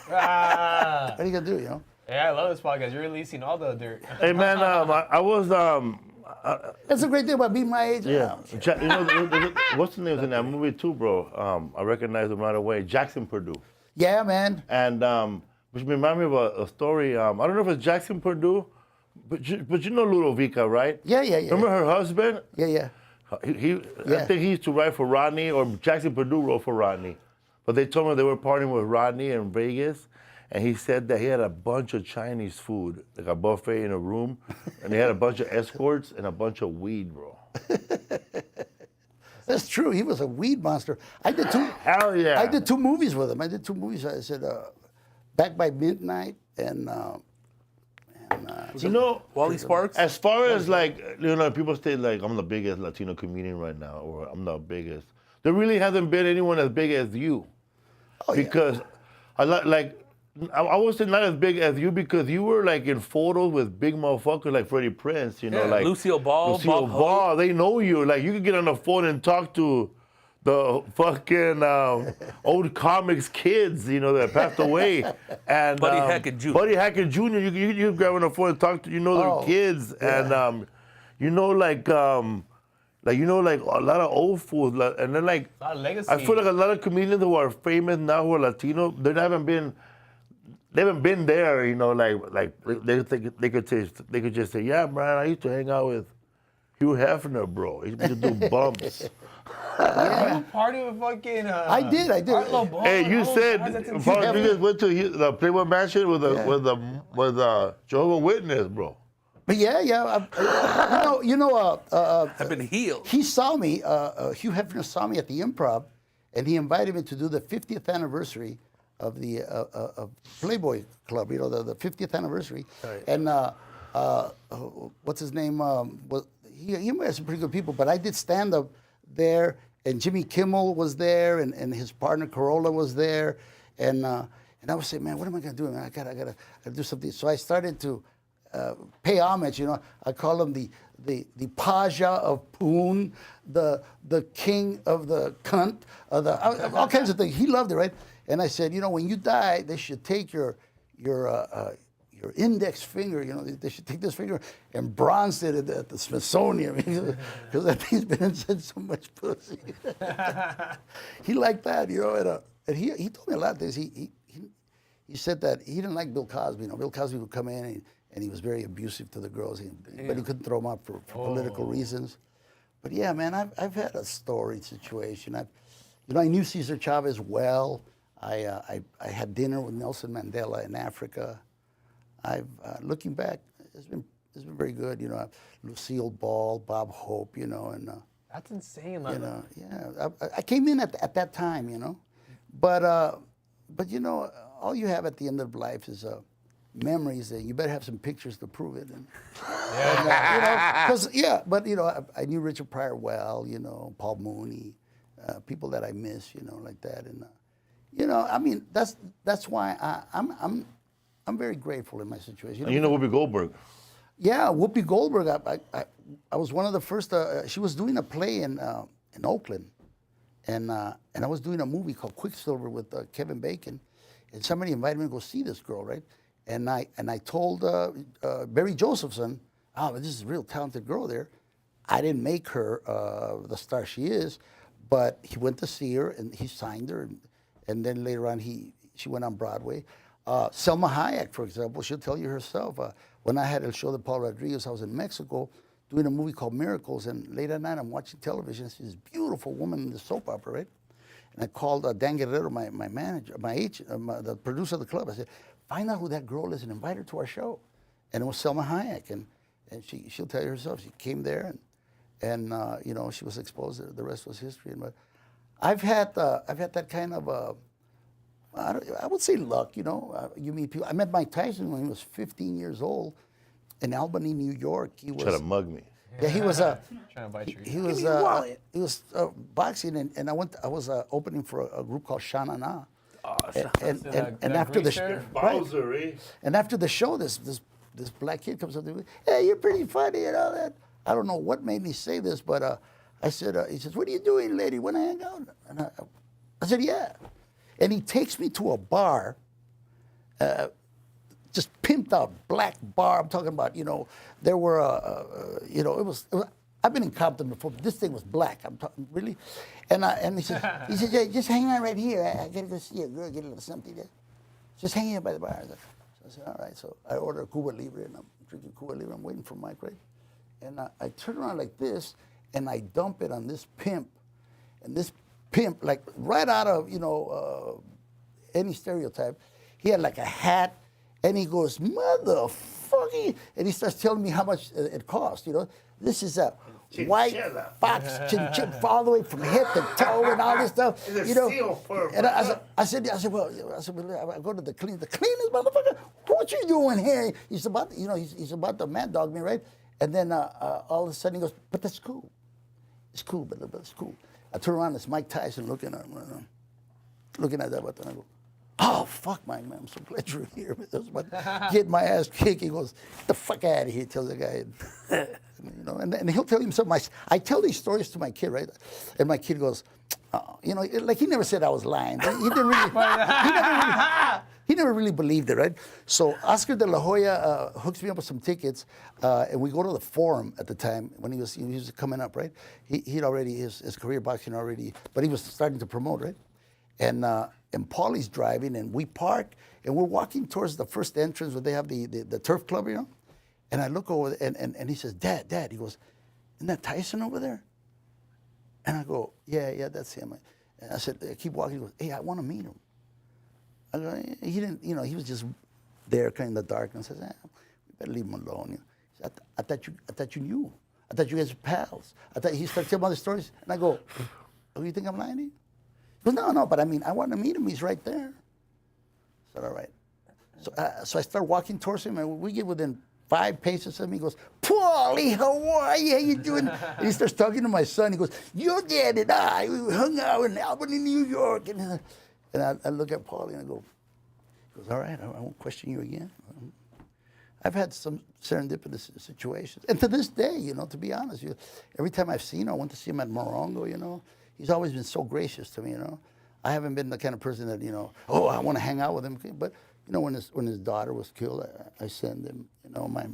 What are you gonna do, you know? Yeah, I love this podcast. You're releasing all the dirt. Hey, man, I was... That's a great thing about being my age. Yeah. What's the name in that movie too, bro? I recognize him right away. Jackson Purdue. Yeah, man. And which reminded me of a story. I don't know if it's Jackson Purdue, but you know Ludovica, right? Yeah. Remember her husband? Yeah. I think he used to write for Rodney, or Jackson Purdue wrote for Rodney. But they told me they were partying with Rodney in Vegas, and he said that he had a bunch of Chinese food, like a buffet in a room, and they had a bunch of escorts and a bunch of weed, bro. That's true. He was a weed monster. I did two. Hell yeah. I did 2 movies with him. I said, Back by Midnight and Wally Sparks? As far as people say like I'm the biggest Latino comedian right now, or I'm the biggest. There really hasn't been anyone as big as you. Oh, because I wasn't not as big as you because you were like in photos with big motherfuckers like Freddie Prinze, like Lucille Ball, Lucille Ball. They know you. Like you could get on the phone and talk to the fucking old comics kids, that passed away. And Buddy Hackett Jr. Buddy Hackett Jr. You grab on the phone and talk to their kids, yeah. and like a lot of old fools, and then like A lot of legacy. I feel like a lot of comedians who are famous now who are Latino, they haven't been there, like they could just say, yeah, man, I used to hang out with Hugh Hefner, bro. He used to do bumps. Yeah. Party with fucking. I did. Hey, you said Paul Rodriguez went to the Playboy Mansion with Jehovah's Witness, bro. But yeah. I've been healed. He saw me. Hugh Hefner saw me at the Improv, and he invited me to do the 50th anniversary of the of Playboy Club. The 50th anniversary. Right. And what's his name? He met some pretty good people. But I did stand up there, and Jimmy Kimmel was there, and his partner Corolla was there, and I was saying, man, what am I gonna do? Man, I gotta do something. So I started to pay homage. I call him the Paja of Poon, the king of the cunt, all kinds of things. He loved it, right? And I said, when you die, they should take your index finger, they should take this finger and bronze it at the Smithsonian because that thing's been inside so much pussy. He liked that, and he told me a lot of things. He said that he didn't like Bill Cosby. Bill Cosby would come in and he was very abusive to the girls, but he couldn't throw them out for political reasons. But yeah, man, I've had a storied situation. I knew Cesar Chavez well. I had dinner with Nelson Mandela in Africa. I've looking back, it's been very good. You know, Lucille Ball, Bob Hope, you know, and That's insane. you know, yeah. I came in at that time, you know, but you know, all you have at the end of life is memories, and you better have some pictures to prove it. And, you know, but you know, I knew Richard Pryor well, you know, Paul Mooney, people that I miss, you know, like that, and you know, I mean, that's why I'm very grateful in my situation. And you know Whoopi Goldberg. Yeah, Whoopi Goldberg. I was one of the first. She was doing a play in Oakland, and I was doing a movie called Quicksilver with Kevin Bacon, and somebody invited me to go see this girl, right? And I told Barry Josephson, oh, this is a real talented girl there. I didn't make her the star she is, but he went to see her and he signed her, and then later on she went on Broadway. Selma Hayek, for example, she'll tell you herself. When I had a show with Paul Rodrigo, I was in Mexico doing a movie called Miracles, and late at night I'm watching television. She's this beautiful woman in the soap opera, right? And I called Dan Guerrero, my manager, the producer of the club. I said, find out who that girl is and invite her to our show. And it was Selma Hayek, and she'll tell you herself. She came there, and you know, she was exposed. The rest was history. But I've had that kind of I would say luck, you know. You meet people. I met Mike Tyson when he was 15 years old in Albany, New York. He was Try to mug me. yeah, he was Trying to bite your ear. he was boxing, and I was opening for a group called Shana Na. And after the show, Bowser, eh? and after the show, this black kid comes up to me, hey, you're pretty funny and all that. I don't know what made me say this, but I said, he says, what are you doing, lady? Want to hang out? And I said, yeah. And he takes me to a bar, just pimped out black bar. I'm talking about, you know, there were, you know, it was. I've been in Compton before, but this thing was black. I'm talking really, and he says, yeah, just hang on right here. I gotta go see a girl, get a little something there. Just hang here by the bar. So I said, all right. So I order a Cuba Libre, and I'm drinking Cuba Libre. I'm waiting for Mike, right? And I turn around like this, and I dump it on this pimp, and this pimp, like right out of, you know, any stereotype, he had like a hat, and he goes, motherfucker, and he starts telling me how much it cost, you know. This is a white fox chinchilla all the way from head to toe and all this stuff, you know. And I said, well, I go to the cleanest motherfucker. What you doing here? He's about, you know, he's about to mad dog me, right? And then all of a sudden he goes, but that's cool. It's cool, but it's cool. I turn around, it's Mike Tyson looking at that button. I go, oh, fuck, Mike, man, I'm so glad you're here. I was about to get my ass kicked. He goes, get the fuck out of here, tells the guy. You know, and he'll tell himself, I tell these stories to my kid, right? And my kid goes, you know, like he never said I was lying. He never really believed it, right? So Oscar de la Hoya hooks me up with some tickets, and we go to the Forum at the time when he was coming up, right? He'd already, his career boxing already, but he was starting to promote, right? And Paulie's driving, and we park, and we're walking towards the first entrance where they have the turf club, you know? And I look over, and he says, Dad, he goes, isn't that Tyson over there? And I go, yeah, that's him. And I said, I keep walking. He goes, hey, I want to meet him. I go, he didn't, you know, he was just there kind of in the darkness. I said, we better leave him alone. You know? He said, I thought you knew. I thought you guys were pals. I thought he started telling all the stories. And I go, oh, you think I'm lying to you? He goes, no, but I mean, I want to meet him. He's right there. I said, all right. So I start walking towards him, and we get within 5 paces of him. He goes, Paulie, how are you? How you doing? And he starts talking to my son. He goes, your dad and I, we hung out in Albany, New York. And I look at Paulie and I go, he goes, all right, I won't question you again. I've had some serendipitous situations. And to this day, you know, to be honest, every time I've seen him, I went to see him at Morongo, you know. He's always been so gracious to me, you know. I haven't been the kind of person that, you know, oh, I want to hang out with him. But, you know, when his daughter was killed, I sent him, you know, my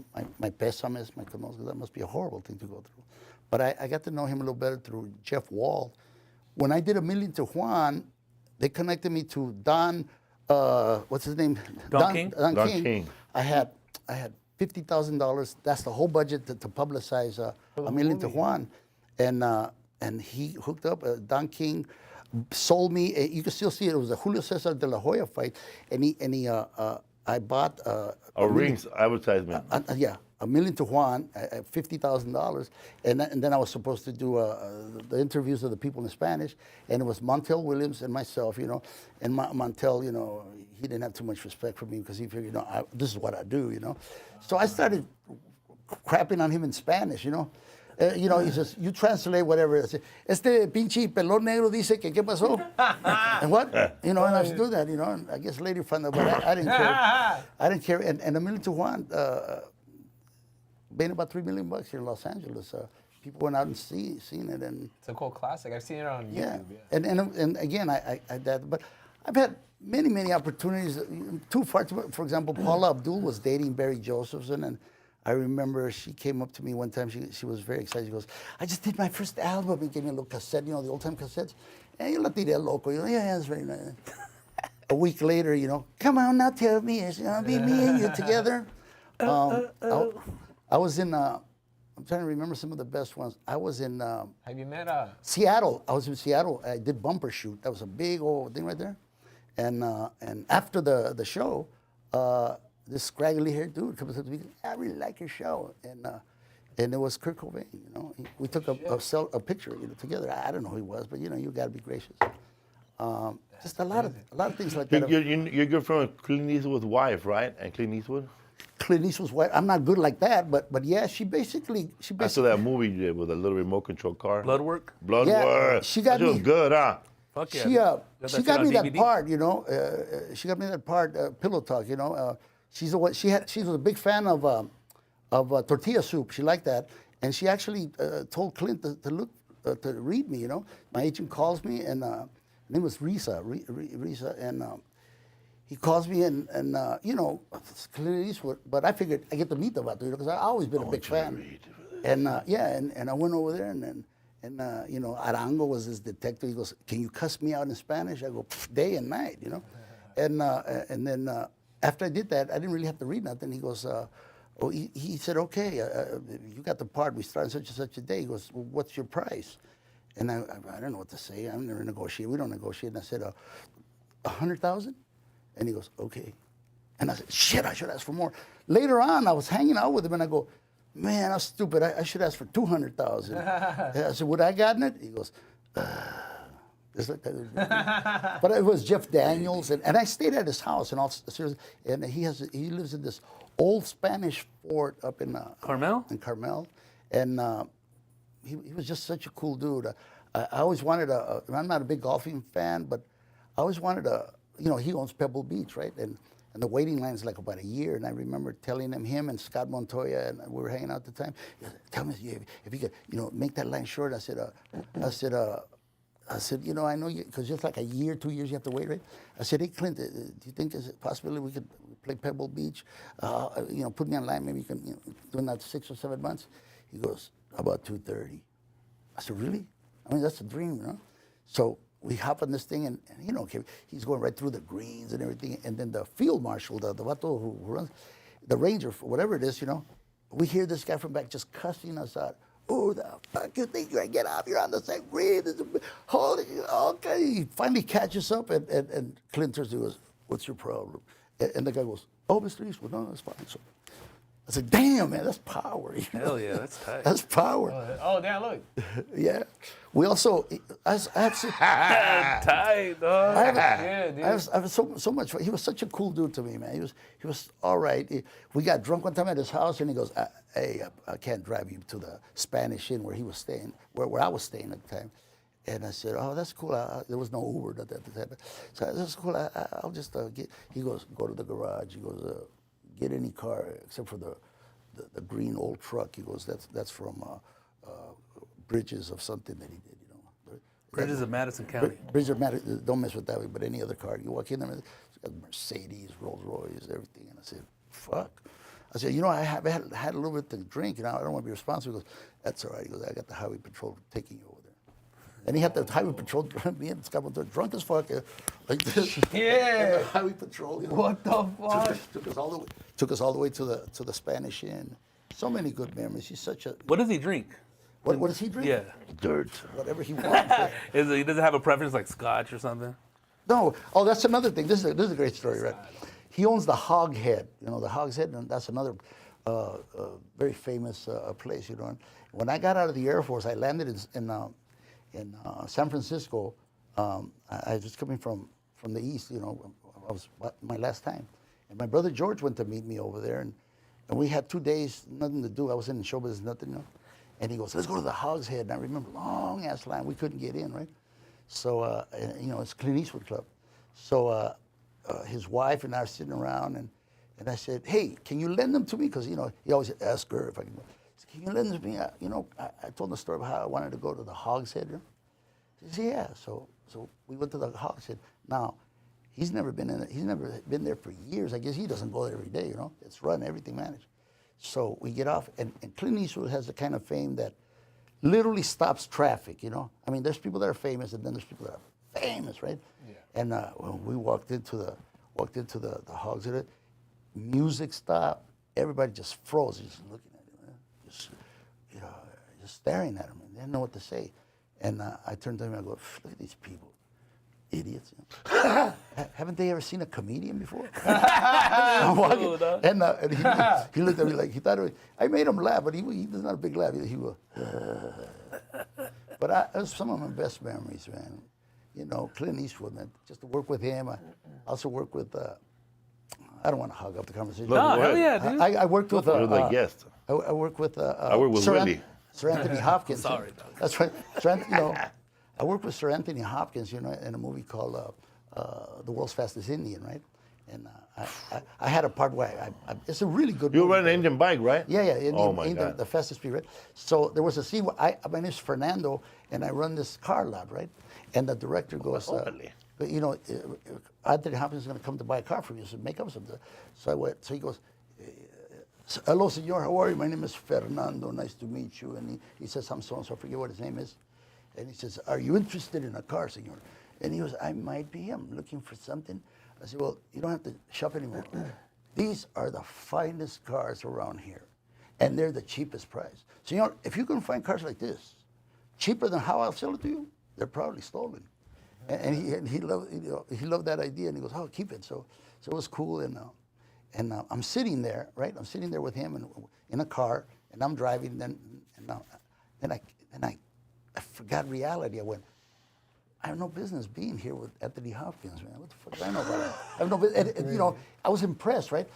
pésames, my condolences. That must be a horrible thing to go through. But I got to know him a little better through Jeff Wald. When I did A Million to Juan, they connected me to Don, what's his name? Don King? Don King. I had $50,000. That's the whole budget to publicize A Million to Juan. And he hooked up, Don King sold me, you can still see it was a Julio Cesar de la Hoya fight, and he I bought Rings advertisement. yeah, $1 million to Juan, $50,000, and then I was supposed to do the interviews of the people in Spanish, and it was Montel Williams and myself, you know, and Montel, you know, he didn't have too much respect for me because he figured, you know, this is what I do, you know, so I started crapping on him in Spanish, you know. You know, he says, you translate whatever. Este pinche pelón negro dice que qué pasó. And what? You know, and I used to do that, you know, and I guess later found out, but I didn't care. I didn't care. And $1 million to Juan, made about $3 million here in Los Angeles. People went out and seen it. And It's a cool classic. I've seen it on yeah. YouTube. And again, I that, but I've had many opportunities. Too far to, for example, Paula Abdul was dating Barry Josephson, and I remember she came up to me one time. She was very excited. She goes, I just did my first album. He gave me a little cassette, you know, the old time cassettes. And you la tiré loco. You know, yeah, that's very nice. A week later, you know, come on now, tell me, it's gonna be me and you together. I was in. I'm trying to remember some of the best ones. I was in Have you met Seattle. I was in Seattle. I did Bumper Shoot. That was a big old thing right there. And after the show, this scraggly haired dude comes up to me. I really like your show, and it was Kurt Cobain. You know, we took a picture, you know, together. I don't know who he was, but you know, you got to be gracious. Just a lot of things like that. You're good friend with Clint Eastwood's wife, right? And Clint Eastwood. Clint Eastwood's wife. I'm not good like that, but yeah, she basically. I saw that movie you did with a little remote control car. Bloodwork? Bloodwork. She got that me was good, huh? Fuck yeah. She got me that part, you know. She got me that part, Pillow Talk, you know. She's the one. She was a big fan of tortilla soup. She liked that, and she actually told Clint to read me. You know, my agent calls me, and her name was Risa, and he calls me, and you know, Clint Eastwood. But I figured I get to meet the vato, you know, because I've always been a big fan. And yeah, and I went over there, and you know, Arango was his detective. He goes, "Can you cuss me out in Spanish?" I go, "Day and night," you know, and then. After I did that, I didn't really have to read nothing. He goes, he said, okay, you got the part. We start on such and such a day. He goes, well, what's your price? And I don't know what to say. I've never negotiated. We don't negotiate. And I said, 100,000? And he goes, okay. And I said, shit, I should ask for more. Later on, I was hanging out with him, and I go, man, I'm stupid. I should ask for 200,000. I said, would I gotten it? He goes, but it was Jeff Daniels, and I stayed at his house, and he lives in this old Spanish fort up in Carmel. In Carmel, and he was just such a cool dude. I always wanted I'm not a big golfing fan, but I always wanted you know, he owns Pebble Beach, right? And the waiting line is like about a year. And I remember telling him and Scott Montoya, and we were hanging out at the time. He said, tell me if you could, you know, make that line short. I said, you know, I know you, because just like a year, 2 years, you have to wait, right? I said, hey, Clint, do you think there's a possibility we could play Pebble Beach? You know, put me on line, maybe you can, you know, do that 6 or 7 months. He goes, about 2:30. I said, really? I mean, that's a dream, you know? So we hop on this thing, and you know, he's going right through the greens and everything, and then the field marshal, the vato who runs, the ranger, whatever it is, you know, we hear this guy from back just cussing us out. Who the fuck you think you're gonna get off? You're on the same green. Holy, okay. He finally catches up, and Clint turns to him and goes, what's your problem? And the guy goes, oh, Mr. Eastwood, no, that's fine. So I said, damn, man, that's power. You know? Hell yeah, that's tight. That's power. Oh, damn, look. Yeah. We also, I have Tight, dog. Yeah, I have so much fun. He was such a cool dude to me, man. He was all right. We got drunk one time at his house, and he goes, hey, I can't drive you to the Spanish Inn where he was staying, where I was staying at the time. And I said, oh, that's cool. There was no Uber at the time. So that's cool. I'll just get, he goes, go to the garage. He goes, get any car except for the green old truck. He goes, that's from Bridges of something that he did, you know. Bridges of Madison County. Bridges of Madison, don't mess with that way, but any other car. You walk in there, it's got Mercedes, Rolls Royce, everything. And I said, fuck. I said, you know, I have had a little bit to drink, you know, I don't want to be responsible. He goes, that's all right. He goes, I got the highway patrol taking you over there. And he had the highway patrol, me and Scott were drunk as fuck, like this. Yeah. And the highway patrol, you know, What the fuck? took us all the way to the Spanish Inn. So many good memories. He's such a. What does he drink? What does he drink? Yeah. Dirt, whatever he wants. He doesn't have a preference like scotch or something? No. Oh, that's another thing. This is a great story, right? He owns the Hog Head. You know, the Hog's Head, and that's another very famous place. You know, and when I got out of the Air Force, I landed in San Francisco. I was coming from the East. You know, I was my last time, and my brother George went to meet me over there, and we had 2 days, nothing to do. I was in show business, nothing, you know. And he goes, let's go to the Hog's Head. And I remember, long ass line, we couldn't get in, right? So, you know, it's Clint Eastwood Club. So his wife and I are sitting around, and I said, hey, can you lend them to me? Because, you know, he always asked her if I can. Can you lend them to me? You know, I told him the story about how I wanted to go to the Hog's Head. You know? He said, yeah. So we went to the Hog's Head. Now, he's never been in it. He's never been there for years. I guess he doesn't go there every day, you know. It's run, everything managed. So we get off, and Clint Eastwood has the kind of fame that literally stops traffic, you know. I mean, there's people that are famous, and then there's people that are famous, right? Yeah. And when we walked into the Hog's Head, music stopped. Everybody just froze, just looking at him, just, you know, just staring at him. And they didn't know what to say. And I turned to him and I go, look at these people, idiots. You know? Haven't they ever seen a comedian before? I'm walking, and he looked at me like he thought it was, I made him laugh, but he was not a big laugh. He was, but it was some of my best memories, man. You know, Clint Eastwood, man. Just to work with him. I also work with. I don't want to hog up the conversation. No, hell yeah, dude. I worked with. You're the guest. I work with. I work with Willie. Sir Anthony Hopkins. Sorry, dog. That's right. You know, I worked with Sir Anthony Hopkins, you know, in a movie called The World's Fastest Indian, right? And I had a part where it's a really good You movie. run an Indian bike, right? Yeah. Oh my God. The fastest speed, right? So there was a scene where my name is Fernando, and I run this car lot, right? And the director goes, you know, Anthony Hopkins is going to come to buy a car from you, so make up something. So I went. So he goes, hello, senor, how are you? My name is Fernando. Nice to meet you. And he says, I'm so-and-so, I forget what his name is. And he says, are you interested in a car, senor? And he goes, I might be. I'm looking for something. I said, well, you don't have to shop anymore. These are the finest cars around here, and they're the cheapest price. So, you know, if you can find cars like this, cheaper than how I'll sell it to you, they're probably stolen. And he loved, you know, he loved that idea, and he goes, oh, keep it. So it was cool, and I'm sitting there, right? I'm sitting there with him in a car, and I'm driving. Then I forgot reality. I went, I have no business being here with Anthony Hopkins, man. What the fuck do I know about him? I have no business. And, you know, I was impressed, right?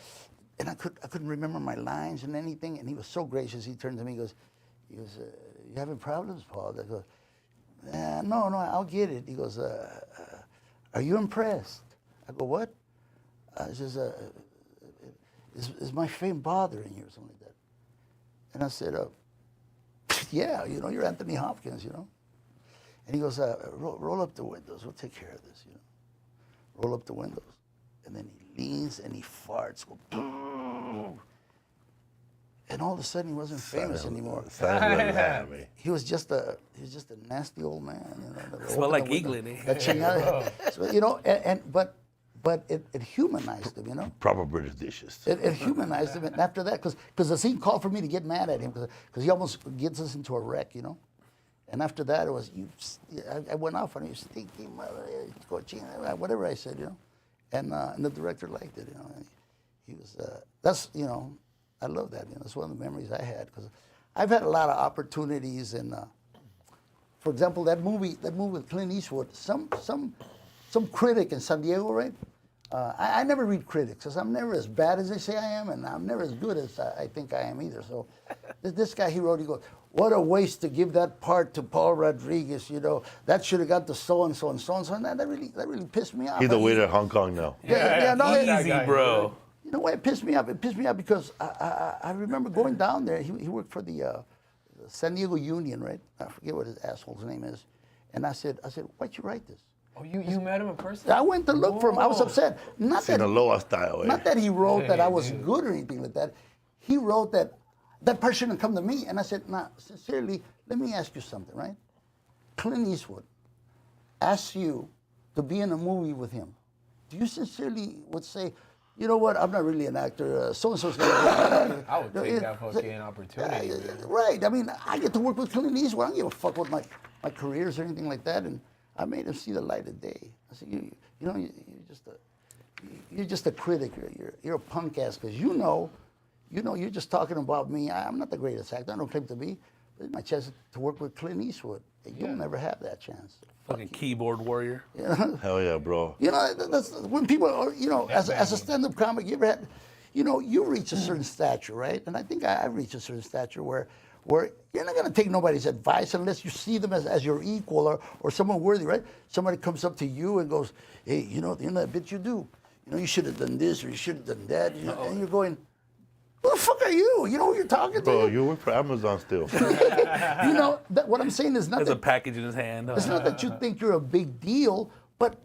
And I couldn't remember my lines and anything. And he was so gracious. He turned to me, he goes, you having problems, Paul? I go, no, I'll get it. He goes, are you impressed? I go, what? He says, is my fame bothering you or something like that? And I said, yeah, you know, you're Anthony Hopkins, you know. And he goes, roll up the windows. We'll take care of this, you know. Roll up the windows. And then he leans and he farts. Go, boom. And all of a sudden he wasn't famous anymore. He was just a nasty old man. You know, Smelled like Eagling. So, you know, but it humanized him, you know. Proper British dishes. It humanized him. And after that, because the scene called for me to get mad at him, because he almost gets us into a wreck, you know. And after that, it was, I went off on you, stinky mother, whatever I said, you know. And the director liked it, you know. And he was, that's, you know, I love that, you know. That's one of the memories I had, because I've had a lot of opportunities. And, for example, that movie with Clint Eastwood, some critic in San Diego, right? I never read critics, because I'm never as bad as they say I am, and I'm never as good as I think I am either. So this guy, he wrote, he goes, what a waste to give that part to Paul Rodriguez, you know. That should have got to so-and-so and so-and-so. And that really pissed me off. He's the waiter at Hong Kong now. Easy, bro. You know why it pissed me off? It pissed me off because I remember going down there. He worked for the San Diego Union, right? I forget what his asshole's name is. And I said, why'd you write this? Oh, you met him in person? I went to look for him. I was upset. Not Sinaloa style, eh? Not that he wrote that I was good or anything like that. He wrote that person shouldn't come to me. And I said, nah, sincerely, let me ask you something, right? Clint Eastwood asks you to be in a movie with him. Do you sincerely would say, you know what, I'm not really an actor, so-and-so's going to be I would take that fucking opportunity. Right. I mean, I get to work with Clint Eastwood. I don't give a fuck what my careers or anything like that. And I made him see the light of day. I said, you're you're just a critic. You're a punk ass because you're just talking about me. I'm not the greatest actor. I don't claim to be. But it's my chance to work with Clint Eastwood. You'll never have that chance. Fucking keyboard warrior. You know? Hell yeah, bro. You know, that's when people are, as a stand-up comic, you ever had, you reach a certain stature, right? And I think I reached a certain stature where you're not going to take nobody's advice unless you see them as your equal or someone worthy, right? Somebody comes up to you and goes, hey, you know that bit you do. You should have done this or you should have done that. And you're going, who the fuck are you? You know who you're talking to? Bro, you work for Amazon still. What I'm saying is not There's a that, package in his hand. it's not that you think you're a big deal, but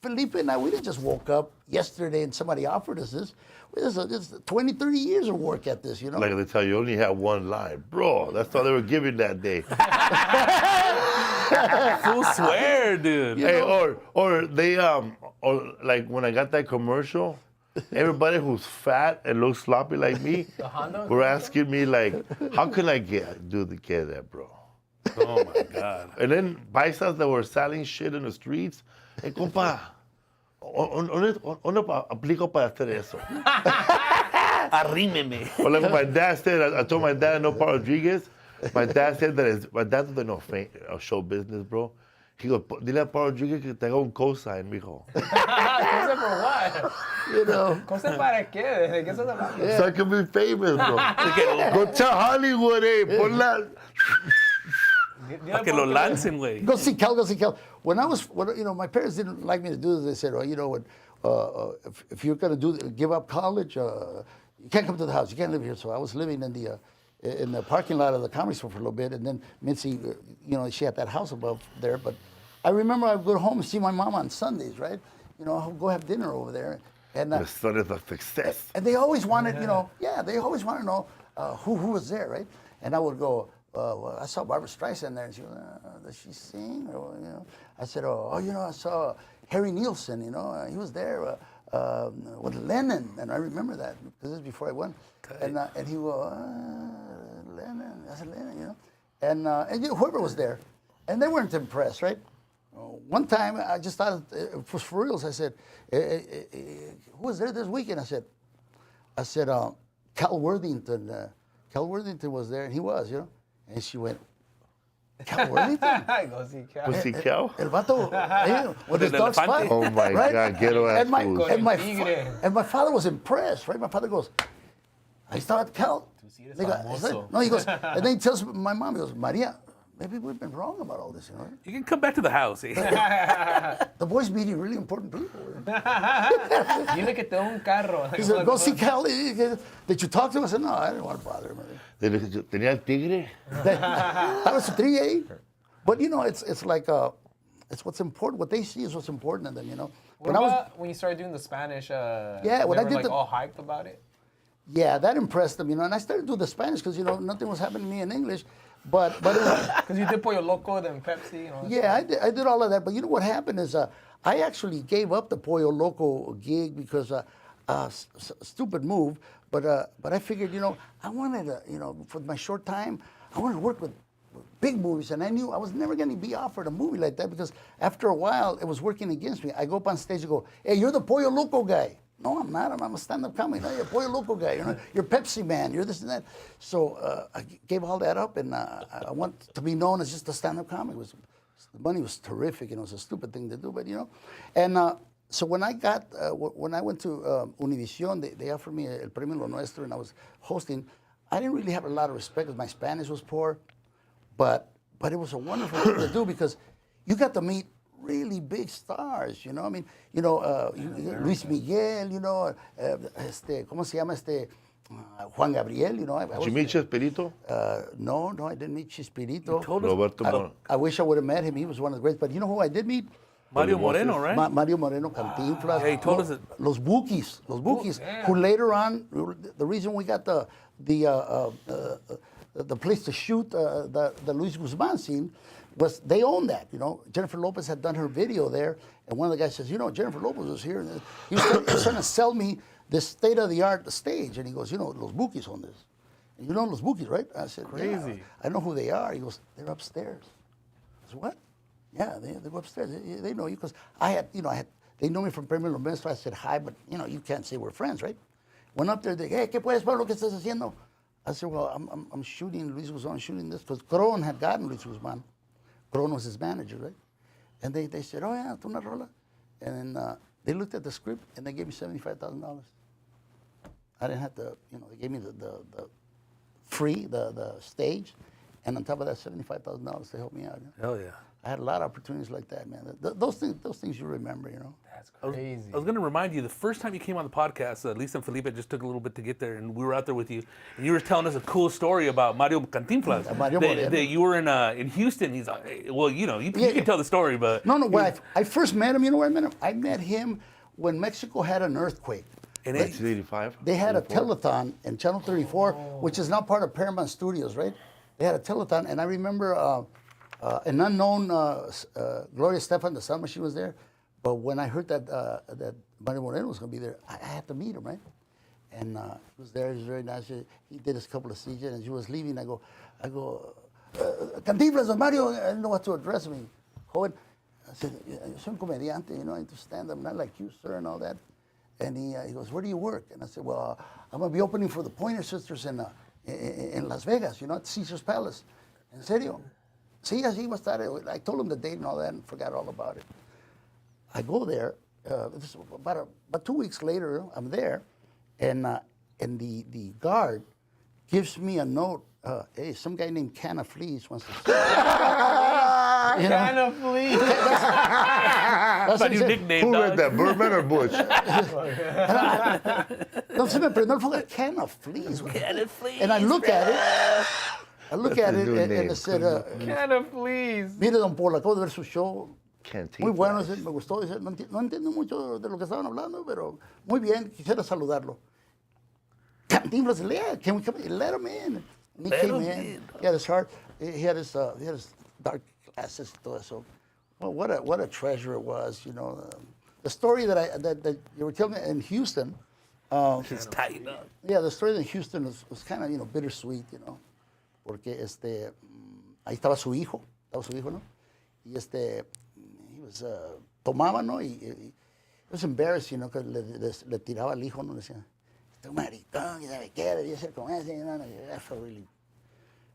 Felipe and I, we didn't just woke up yesterday and somebody offered us this. This is 20, 30 years of work at this, Like they tell you, only had one line. Bro, that's all they were giving that day. Full swear, dude. Hey, or they, or like when I got that commercial, everybody who's fat and looks sloppy like me were asking me like, how can I do that, bro? Oh my God. And then paisas that were selling shit in the streets, hey, compa, ¿dónde aplico para hacer eso? Arrímeme. Or like my dad said, I told my dad I know Paul Rodriguez. My dad said my dad doesn't know show business, bro. He goes, dile a Paul Rodriguez que te haga un cosign, mijo. ¿Cosa for what? ¿Cosa para qué? ¿De qué estás hablando? So I can be famous, bro. Go tell Hollywood, ponla. Para que lo lancen, güey. Go see Cal. When my parents didn't like me to do this. They said, if you're going to give up college, you can't come to the house. You can't live here. So I was living in the parking lot of the comedy store for a little bit. And then Mitzi, she had that house above there. But I remember I would go home and see my mom on Sundays, right? I'll go have dinner over there. And The son is a success. and they always wanted, they always want to know who was there, right? And I would go, well, I saw Barbra Streisand there, and she goes, does she sing? Or, I said, I saw Harry Nilsson, he was there with Lennon, and I remember that because this is before I went. And he goes, Lennon, I said Lennon, and whoever was there, and they weren't impressed, right? One time, I just thought it was for reals. I said, who was there this weekend? I said, Cal Worthington. Cal Worthington was there, and he was, And she went, Cal Worthington? Go see Cal. Was he Cal? El vato, with his dog Spot. Oh my God, ghetto ass fools. And my father was impressed, right? My father goes, ahí estaba Cal. He goes, and then he tells my mom, he goes, Maria, maybe we've been wrong about all this, You can come back to the house, eh? The boy's meeting really important people. Dile que tengo un carro. He said, go see Cal. Did you talk to him? I said, no, I didn't want to bother him. ¿Tenía el tigre? That was a 3A. But, it's like, it's what's important. What they see is what's important in them, When you started doing the Spanish, when I did all hyped about it? Yeah, that impressed them, and I started doing the Spanish because, nothing was happening to me in English. But Because you did Pollo Loco, then Pepsi, Yeah, I did all of that. But what happened is I actually gave up the Pollo Loco gig because stupid move. But I figured, I wanted to, for my short time, I wanted to work with big movies, and I knew I was never going to be offered a movie like that because after a while it was working against me. I go up on stage and go, "Hey, you're the Pollo Loco guy." No, I'm not. I'm a stand-up comic. No, you're a Pollo Loco guy. You're Pepsi man. You're this and that. So I gave all that up, and I want to be known as just a stand-up comic. The money was terrific, and it was a stupid thing to do, but And so when I went to Univision, they offered me El Premio Lo Nuestro, and I was hosting. I didn't really have a lot of respect because my Spanish was poor, but it was a wonderful thing to do because you got to meet really big stars, I mean, Luis Miguel, ¿cómo se llama Juan Gabriel, Did you meet Chespirito? No, I didn't meet Chespirito. Roberto Moreno. I wish I would have met him. He was one of the greats. But you know who I did meet? Mario Moreno, right? Mario Moreno, Cantinflas. Yeah, he told us that. Los Bookies, who later on, the reason we got the place to shoot the Luis Guzman scene was they owned that, Jennifer Lopez had done her video there, and one of the guys says, Jennifer Lopez was here. And he was trying to sell me this state-of-the-art stage, and he goes, Los Bookies own this. And you know Los Bookies, right? I said, Crazy. Yeah, I know who they are. He goes, they're upstairs. I said, what? Yeah, they go upstairs. They know you because I had They know me from Premio Lo Nuestro. I said hi, but you know, you can't say we're friends, right? Went up there, they, hey, ¿qué puedes, Pablo? ¿Qué estás haciendo? I said, well, I'm shooting Luis Guzman, shooting this, because Cron had gotten Luis Guzman. Cron was his manager, right? And they said, oh yeah, tú una rola. And then they looked at the script and they gave me $75,000. I didn't have to, you know, they gave me the free, the stage, and on top of that, $75,000 to help me out. You know? Hell yeah. I had a lot of opportunities like that, man. Those things you remember, you know. That's crazy. I was going to remind you, the first time you came on the podcast, Lisa and Felipe just took a little bit to get there, and we were out there with you, and you were telling us a cool story about Mario Cantinflas. Mario Moreno. That you were in Houston. He's like, well, you know, you can tell the story, but... No, when I first met him, you know where I met him? I met him when Mexico had an earthquake. In 1985. They had a telethon in Channel 34, which is now part of Paramount Studios, right? They had a telethon, and I remember an unknown Gloria Estefan, the sound machine, was there. But when I heard that Mario Moreno was going to be there, I had to meet him, right? And he was there. He was very nice. He did his couple of scenes, and as he was leaving, I go, Cantinflas, Mario. I didn't know what to address me. Joven, I said, soy un comediante, you know, I understand. I'm not like you, sir, and all that. And he goes, where do you work? And I said, well, I'm going to be opening for the Pointer Sisters in Las Vegas, you know, at Caesar's Palace. En serio? Sí, así va a estar. I told him the date and all that and forgot all about it. I go there. This is about 2 weeks later, I'm there. And the guard gives me a note. Hey, some guy named Cantinflas wants to see you. Cantinflas. That's my new nickname, Who dog. read that, Birdman or Bush? No, se me prendió el foco. Cantinflas. Cantinflas, And I look at it. I look That's at the it new and I name. said, Cantinflas. mire, don Polo, acabo de ver su show. Cantinflas. Muy bueno, me gustó. Dice, no entiendo mucho de lo que estaban hablando, pero muy bien, quisiera saludarlo. Cantinflas, yeah, can we come in? Let him in. And he came in. He had his heart. He had his dark glasses and todo eso. Well, what a treasure it was, you know. The story that you were telling me in Houston. It's tight up. Yeah, the story in Houston was kind of, you know, bittersweet, you know. Porque ahí estaba su hijo, ¿no? Y he was, tomaba, ¿no? Y it was embarrassing, you know, que le tiraba al hijo, ¿no? Le decía, este maritón, y sabe qué, debía ser con ese, you know. I felt really,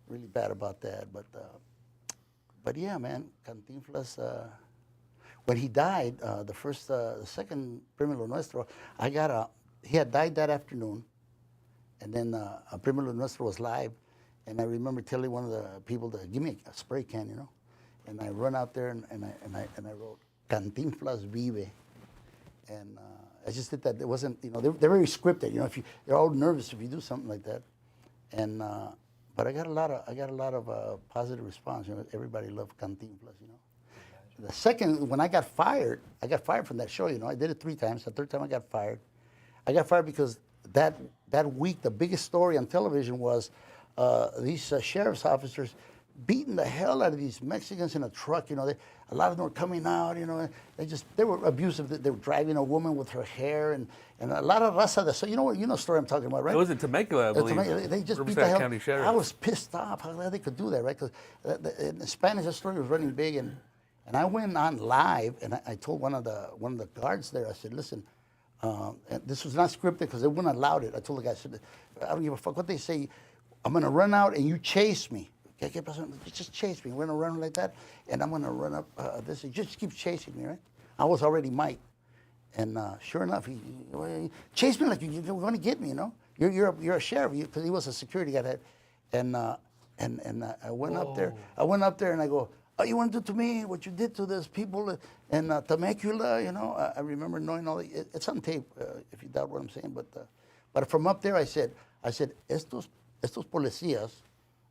really bad about that, but yeah, man, Cantinflas, when he died, the second Premio Lo Nuestro, he had died that afternoon, and then Premio Lo Nuestro was live. And I remember telling one of the people to give me a spray can, you know. And I run out there and I wrote Cantinflas Vive. And I just did that. It wasn't, you know, they're very scripted. You know, they're all nervous if you do something like that. And but I got a lot of positive response. You know, everybody loved Cantinflas. You know. The second, when I got fired from that show. You know, I did it 3 times. The third time I got fired. I got fired because that week the biggest story on television was. These sheriff's officers beating the hell out of these Mexicans in a truck. You know, a lot of them were coming out. You know, they were abusive. They were driving a woman with her hair and a lot of raza. So you know the story I'm talking about, right? It was in Temecula, I believe. They just beat Riverside the hell. County Sheriff. I was pissed off how they could do that, right? Because in Spanish, that story was running big, and I went on live and I told one of the guards there. I said, listen. And this was not scripted because they wouldn't allow it. I told the guy, I said, I don't give a fuck what they say. I'm going to run out and you chase me. Okay, just chase me. We're going to run like that. And I'm going to run up this. He just keeps chasing me, right? I was already Mike. And sure enough, he chased me like you're going to get me, you know? You're a sheriff because he was a security guy. And I went up there. I went up there and I go, oh, you want to do to me what you did to those people in Temecula, you know? I remember knowing all the, it's on tape if you doubt what I'm saying. But from up there, I said, estos policías,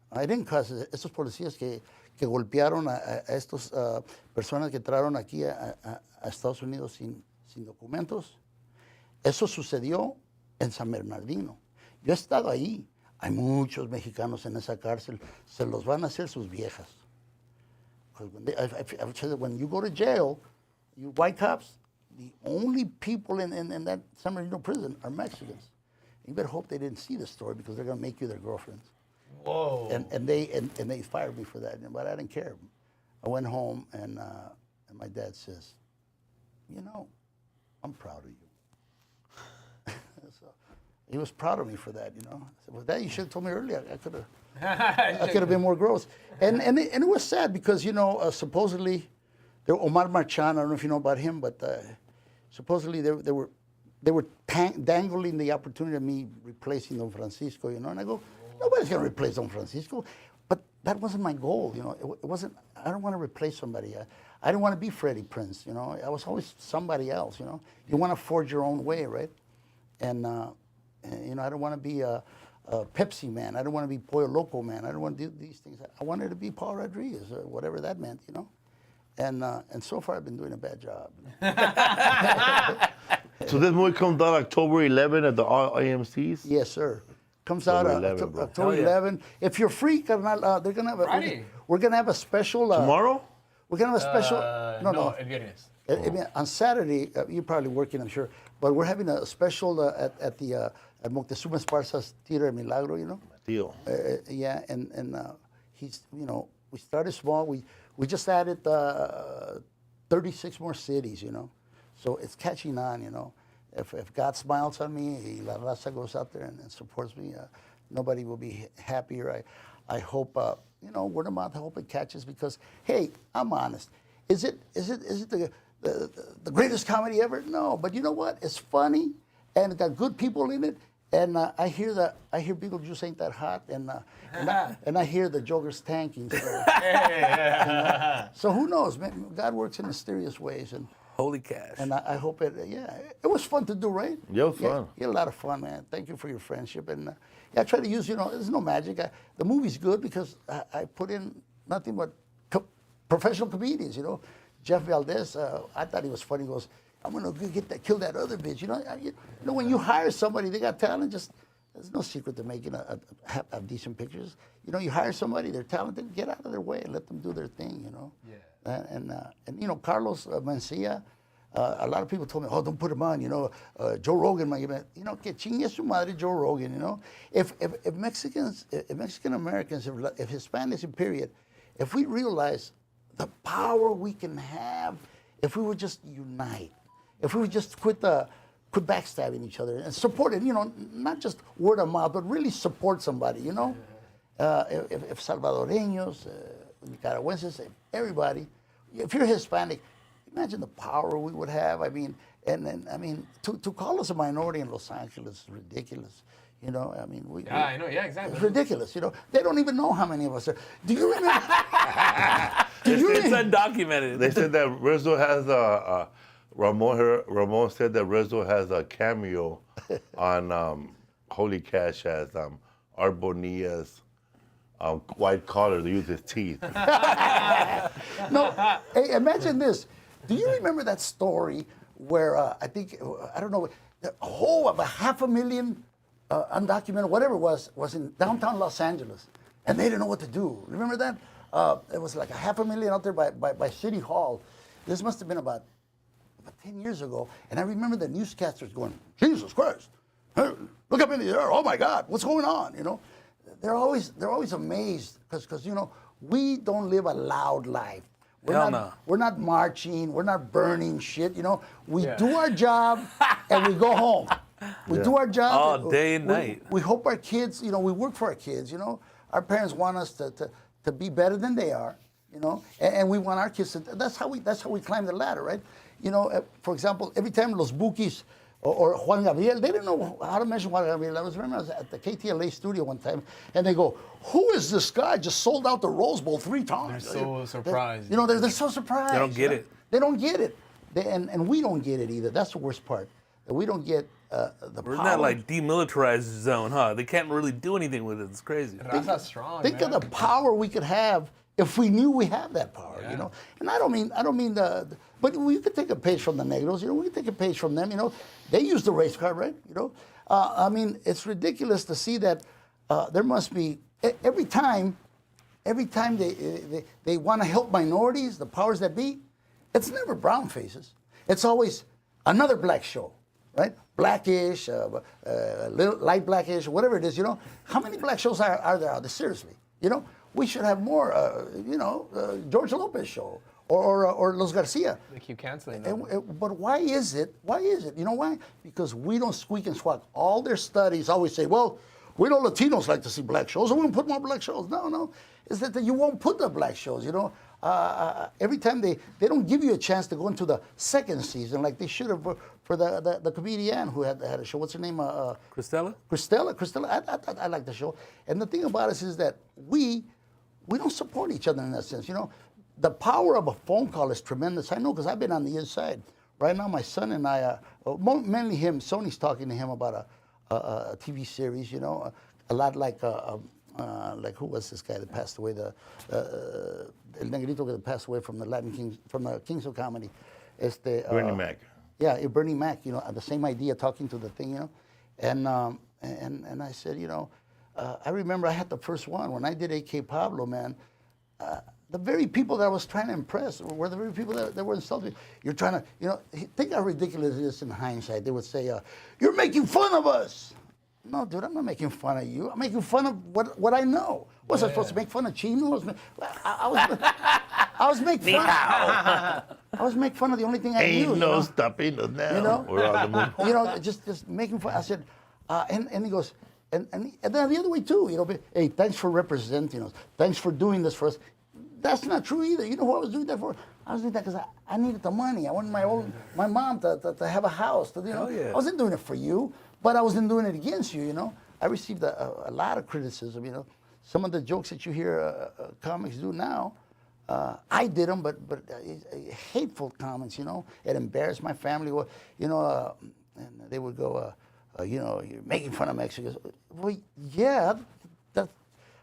I didn't cuss, estos policías que golpearon a estos personas que entraron aquí a Estados Unidos sin documentos, eso sucedió en San Bernardino. Yo he estado ahí, hay muchos mexicanos en esa cárcel, se los van a hacer sus viejas. I've said that when you go to jail, you white cops, the only people in that San Bernardino prison are Mexicans. You better hope they didn't see the story because they're going to make you their girlfriends. Whoa. And they fired me for that, but I didn't care. I went home and my dad says, you know, I'm proud of you. So he was proud of me for that, you know. I said, well, that you should have told me earlier. I could have been more gross. And it was sad because, you know, supposedly, Omar Marchan, I don't know if you know about him, but supposedly they were dangling the opportunity of me replacing Don Francisco, you know. And I go, nobody's going to replace Don Francisco. But that wasn't my goal, you know. It wasn't, I don't want to replace somebody. I didn't want to be Freddie Prinze, you know. I was always somebody else, you know. You want to forge your own way, right? And you know, I don't want to be a Pepsi man. I don't want to be Pollo Loco man. I don't want to do these things. I wanted to be Paul Rodriguez, or whatever that meant, you know. And so far, I've been doing a bad job. So this movie comes out October 11 at the AMC's? Yes, sir. Comes out October 11. If you're free, carnal, they're gonna have we're gonna have a special. Tomorrow? We're gonna have a special. No, el viernes. I mean, on Saturday, you're probably working, I'm sure, but we're having a special at the at Moctezuma Esparza's Theater Milagro, you know. Deal. Yeah, and he's, you know, we started small. We just added 36 more cities, you know, so it's catching on, you know. If God smiles on me, La Raza goes out there and supports me, nobody will be happier. I hope, you know, word of mouth, I hope it catches because, hey, I'm honest. Is it the greatest comedy ever? No, but you know what? It's funny, and it got good people in it. And I hear Beetlejuice ain't that hot, and I hear the Joker's tanking. So, so who knows? Man, God works in mysterious ways, and Holy cash. And I hope it. Yeah, it was fun to do, right? Yeah, it was fun. You had a lot of fun, man. Thank you for your friendship, and yeah, I try to use. You know, there's no magic. The movie's good because I put in nothing but professional comedians. You know, Jeff Valdez. I thought he was funny. He goes, I'm gonna kill that other bitch. You know, when you hire somebody, they got talent. There's no secret to making a decent pictures. You know, you hire somebody, they're talented, get out of their way and let them do their thing. You know. Yeah. And you know, Carlos Mencia. A lot of people told me, oh, don't put him on. You know, Joe Rogan might get. You know, que chingue su madre, Joe Rogan. You know, if Mexicans, if Mexican Americans, if Hispanics, in period, if we realize the power we can have, if we would just unite. If we would just quit backstabbing each other and support it, you know, not just word of mouth, but really support somebody, you know. If Salvadoreños, Nicaraguenses, everybody, if you're Hispanic, imagine the power we would have. I mean, I mean, to call us a minority in Los Angeles is ridiculous. You know, I mean, I know, yeah, exactly. It's ridiculous. You know, they don't even know how many of us are. Do you remember? It's undocumented. They said that Rizzo has Ramon said that Rizzo has a cameo on Holy Cash as Art Bonilla's white collar to use his teeth. No, hey, imagine this. Do you remember that story where I think, I don't know, about 500,000 undocumented, whatever it was in downtown Los Angeles, and they didn't know what to do. Remember that? It was like 500,000 out there by City Hall. This must have been about 10 years ago, and I remember the newscasters going, Jesus Christ, hey, look up in the air, oh my God, what's going on? You know, they're always amazed because you know, we don't live a loud life. We're not marching, we're not burning shit, you know. We do our job and we go home. We do our job all day and night. We hope our kids, you know, we work for our kids, you know. Our parents want us to be better than they are, you know, and we want our kids to. That's how we climb the ladder, right? You know, for example, every time Los Bukis or Juan Gabriel, they didn't know how to mention Juan Gabriel. I was at the KTLA studio one time, and they go, "Who is this guy? Just sold out the Rose Bowl 3 times." They're so surprised. You know, they're so surprised. They don't get it. They don't get it, and we don't get it either. That's the worst part. That we don't get the We're in power. that like demilitarized zone, huh? They can't really do anything with it. It's crazy. That's not strong. Think man. of the power we could have if we knew we had that power, you know. And I don't mean but we could take a page from the Negros, you know. We could take a page from them, you know. They use the race card, right? You know. I mean, it's ridiculous to see that there must be every time they want to help minorities, the powers that be. It's never brown faces. It's always another black show, right? Blackish, little light blackish, whatever it is, you know. How many black shows are there out there? Seriously, you know. We should have more, you know, George Lopez show or Los Garcia. They keep canceling them. But why is it? Why is it? You know why? Because we don't squeak and squawk. All their studies always say, well, we know Latinos like to see black shows, so we won't put more black shows. No. It's that you won't put the black shows, you know. Every time they don't give you a chance to go into the second season like they should have for the comedian who had a show. What's her name? Cristela? Cristela. I like the show. And the thing about us is that we don't support each other in that sense, you know. The power of a phone call is tremendous. I know because I've been on the inside. Right now, my son and I, mainly him, Sony's talking to him about a TV series, you know, a lot like who was this guy that passed away, the El Negrito that passed away from the Latin Kings, from the Kings of Comedy. Bernie Mac. Yeah, Bernie Mac, you know, the same idea, talking to the thing, you know. And I said, you know, I remember I had the first one. When I did AK Pablo, man, the very people that I was trying to impress were the very people that were insulting. You're trying to, you know, think how ridiculous it is in hindsight. They would say, you're making fun of us. No, dude, I'm not making fun of you. I'm making fun of what I know. Was I supposed to make fun of Chino? I was making fun. I was making fun of the only thing I knew. Ain't no stopping us now. You know? We're on the move. You know, just making fun. I said, and he goes, and then the other way too. You know, hey, thanks for representing us. Thanks for doing this for us. That's not true either. You know who I was doing that for? I was doing that because I needed the money. I wanted my mom to have a house. You know, I wasn't doing it for you, but I wasn't doing it against you. You know, I received a lot of criticism. You know, some of the jokes that you hear comics do now, I did them, but hateful comments. You know, it embarrassed my family. You know, and they would go, you know, you're making fun of Mexicans. Well, yeah.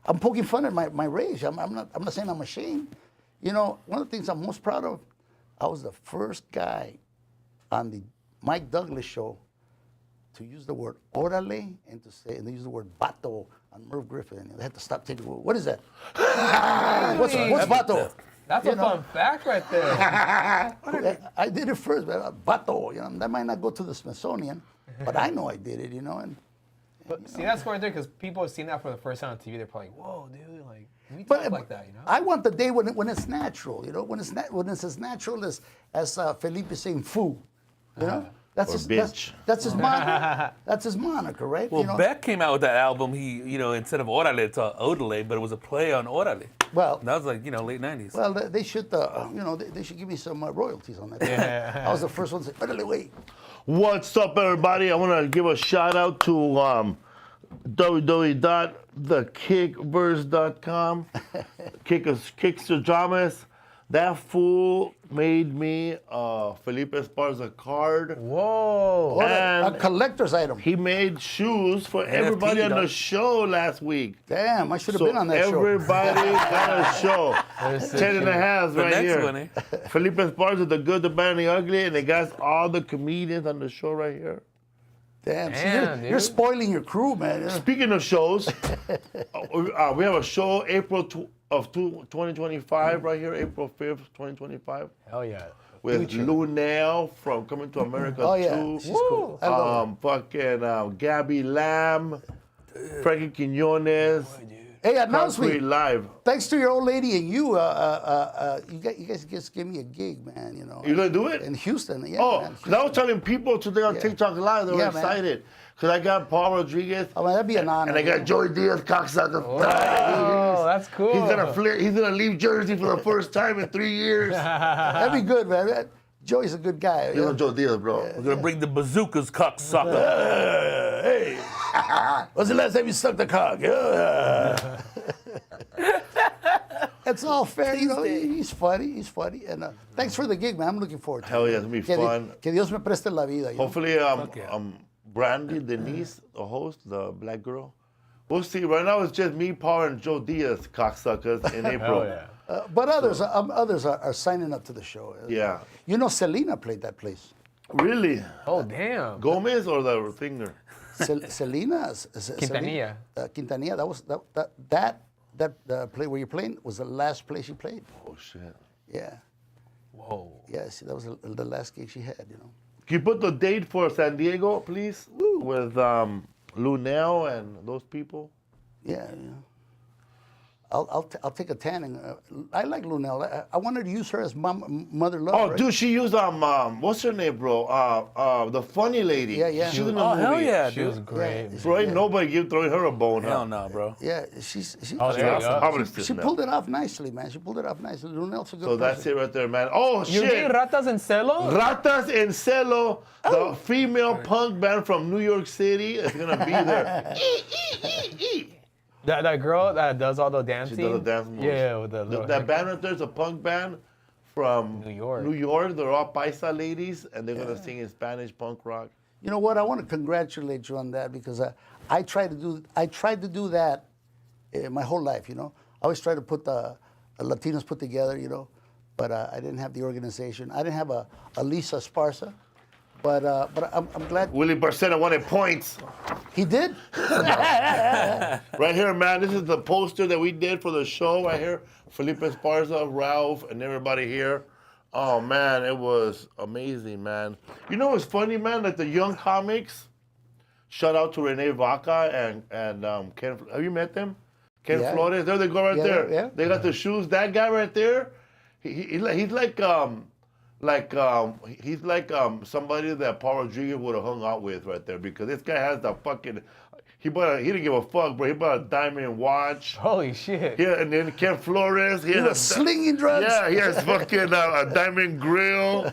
I'm poking fun at my race. I'm not saying I'm ashamed. You know, one of the things I'm most proud of, I was the first guy on the Mike Douglas show to use the word orale and they use the word vato on Merv Griffin. They had to stop taking the word. What is that? What's vato? That's a fun fact right there. I did it first, but vato. You know, that might not go to the Smithsonian, but I know I did it. You know, But see, that's right there because people have seen that for the first time on TV. They're probably like, "Whoa, dude! Like, we talk like that, you know?" I want the day when it's natural, you know, when it's as natural as Felipe saying "foo," you know. That's his bitch. That's his moniker. That's his moniker, right? Well, you know? Beck came out with that album. He, you know, instead of orale, it's odale, but it was a play on orale. Well, that was like, you know, late '90s. Well, they should, you know, they should give me some royalties on that. I was the first one to say, "Orale, wait." What's up, everybody? I want to give a shout out to www.thekickverse.com. Kickstradamus. That fool made me Felipe Esparza card. Whoa. And a collector's item. he made shoes for everybody on the show last week. Damn, I should have been on that show. Everybody got a show. 10 and a half right next here. one, eh? Felipe Esparza, the good, the bad, and the ugly, and they got all the comedians on the show right here. Damn, see, you're spoiling your crew, man. Speaking of shows, we have a show April 2025 right here, April 5th, 2025. Hell yeah. With Lunel from Coming to America 2. Oh, yeah. She's cool. I love her. Gabby Lamb, Frankie Quinones. Hey, announce me. Concrete Live. Thanks to your old lady and you, you guys just give me a gig, man. You know. You gonna do it in Houston? Yeah. Oh, man, because I was telling people today on TikTok Live, they were excited. Because I got Paul Rodriguez. Oh, man, that'd be an honor. And I got Joey Diaz, cocksucker. Oh, that's cool. He's gonna leave Jersey for the first time in 3 years. That'd be good, man. Joey's a good guy. You know Joe Diaz, bro. We're gonna bring the bazookas, cocksucker. Hey, when's the last time you sucked a cock? It's all fair, you know. He's funny, and thanks for the gig, man. I'm looking forward to it. Hell yeah, it's gonna be fun. Que Dios me preste la vida. You know? Hopefully, Brandy, Denise, the host, the black girl. We'll see. Right now, it's just me, Paul, and Joe Diaz, cocksuckers, in April. Hell yeah. But others are signing up to the show. Yeah. You know, Selena played that place. Really? Oh, damn. Gomez or the singer? Selena. Quintanilla. Quintanilla. That play where you're playing was the last place she played. Oh, shit. Yeah. Whoa. Yeah, see, that was the last gig she had, you know. Can you put the date for San Diego, please? Woo. With Lunel and those people? Yeah, yeah. I'll take a tanning. I like Lunel. I wanted to use her as mother love. Oh, right? dude, she used what's her name, bro? The funny lady. Yeah. She was in the Oh, movie. hell yeah, She dude. was great. Bro, ain't nobody throwing her a bone, huh? Hell no, bro. Yeah, Oh, there she you go. she pulled it off nicely, man. She pulled it off nicely. Lunel's a good So person. that's it right there, man. Oh, You mean shit. Ratas en Celo? Ratas en Celo, the female punk band from New York City, is going to be there. That girl that does all the dancing. She does the dance moves. Yeah, with the little That band right there is a punk band from New York. New York. They're all paisa ladies, and they're going to sing in Spanish punk rock. You know what? I want to congratulate you on that because I tried to do that my whole life. You know, I always try to put the Latinos put together. You know, but I didn't have the organization. I didn't have a Lisa Esparza. But I'm glad Willie Barcena wanted points. he did. Right here, man. This is the poster that we did for the show. Right here, Felipe Esparza, Ralph, and everybody here. Oh man, it was amazing, man. You know what's funny, man? Like the young comics. Shout out to Rene Vaca and Ken. Have you met them? Ken Yeah. Flores. There they go, right Yeah, there. yeah. They got the shoes. That guy right there. He's like somebody that Paul Rodrigo would have hung out with right there, because this guy has the fucking. He didn't give a fuck, bro. He bought a diamond watch. Holy shit. Yeah, and then Ken Flores. He He was slinging drugs. Yeah, he has fucking a diamond grill.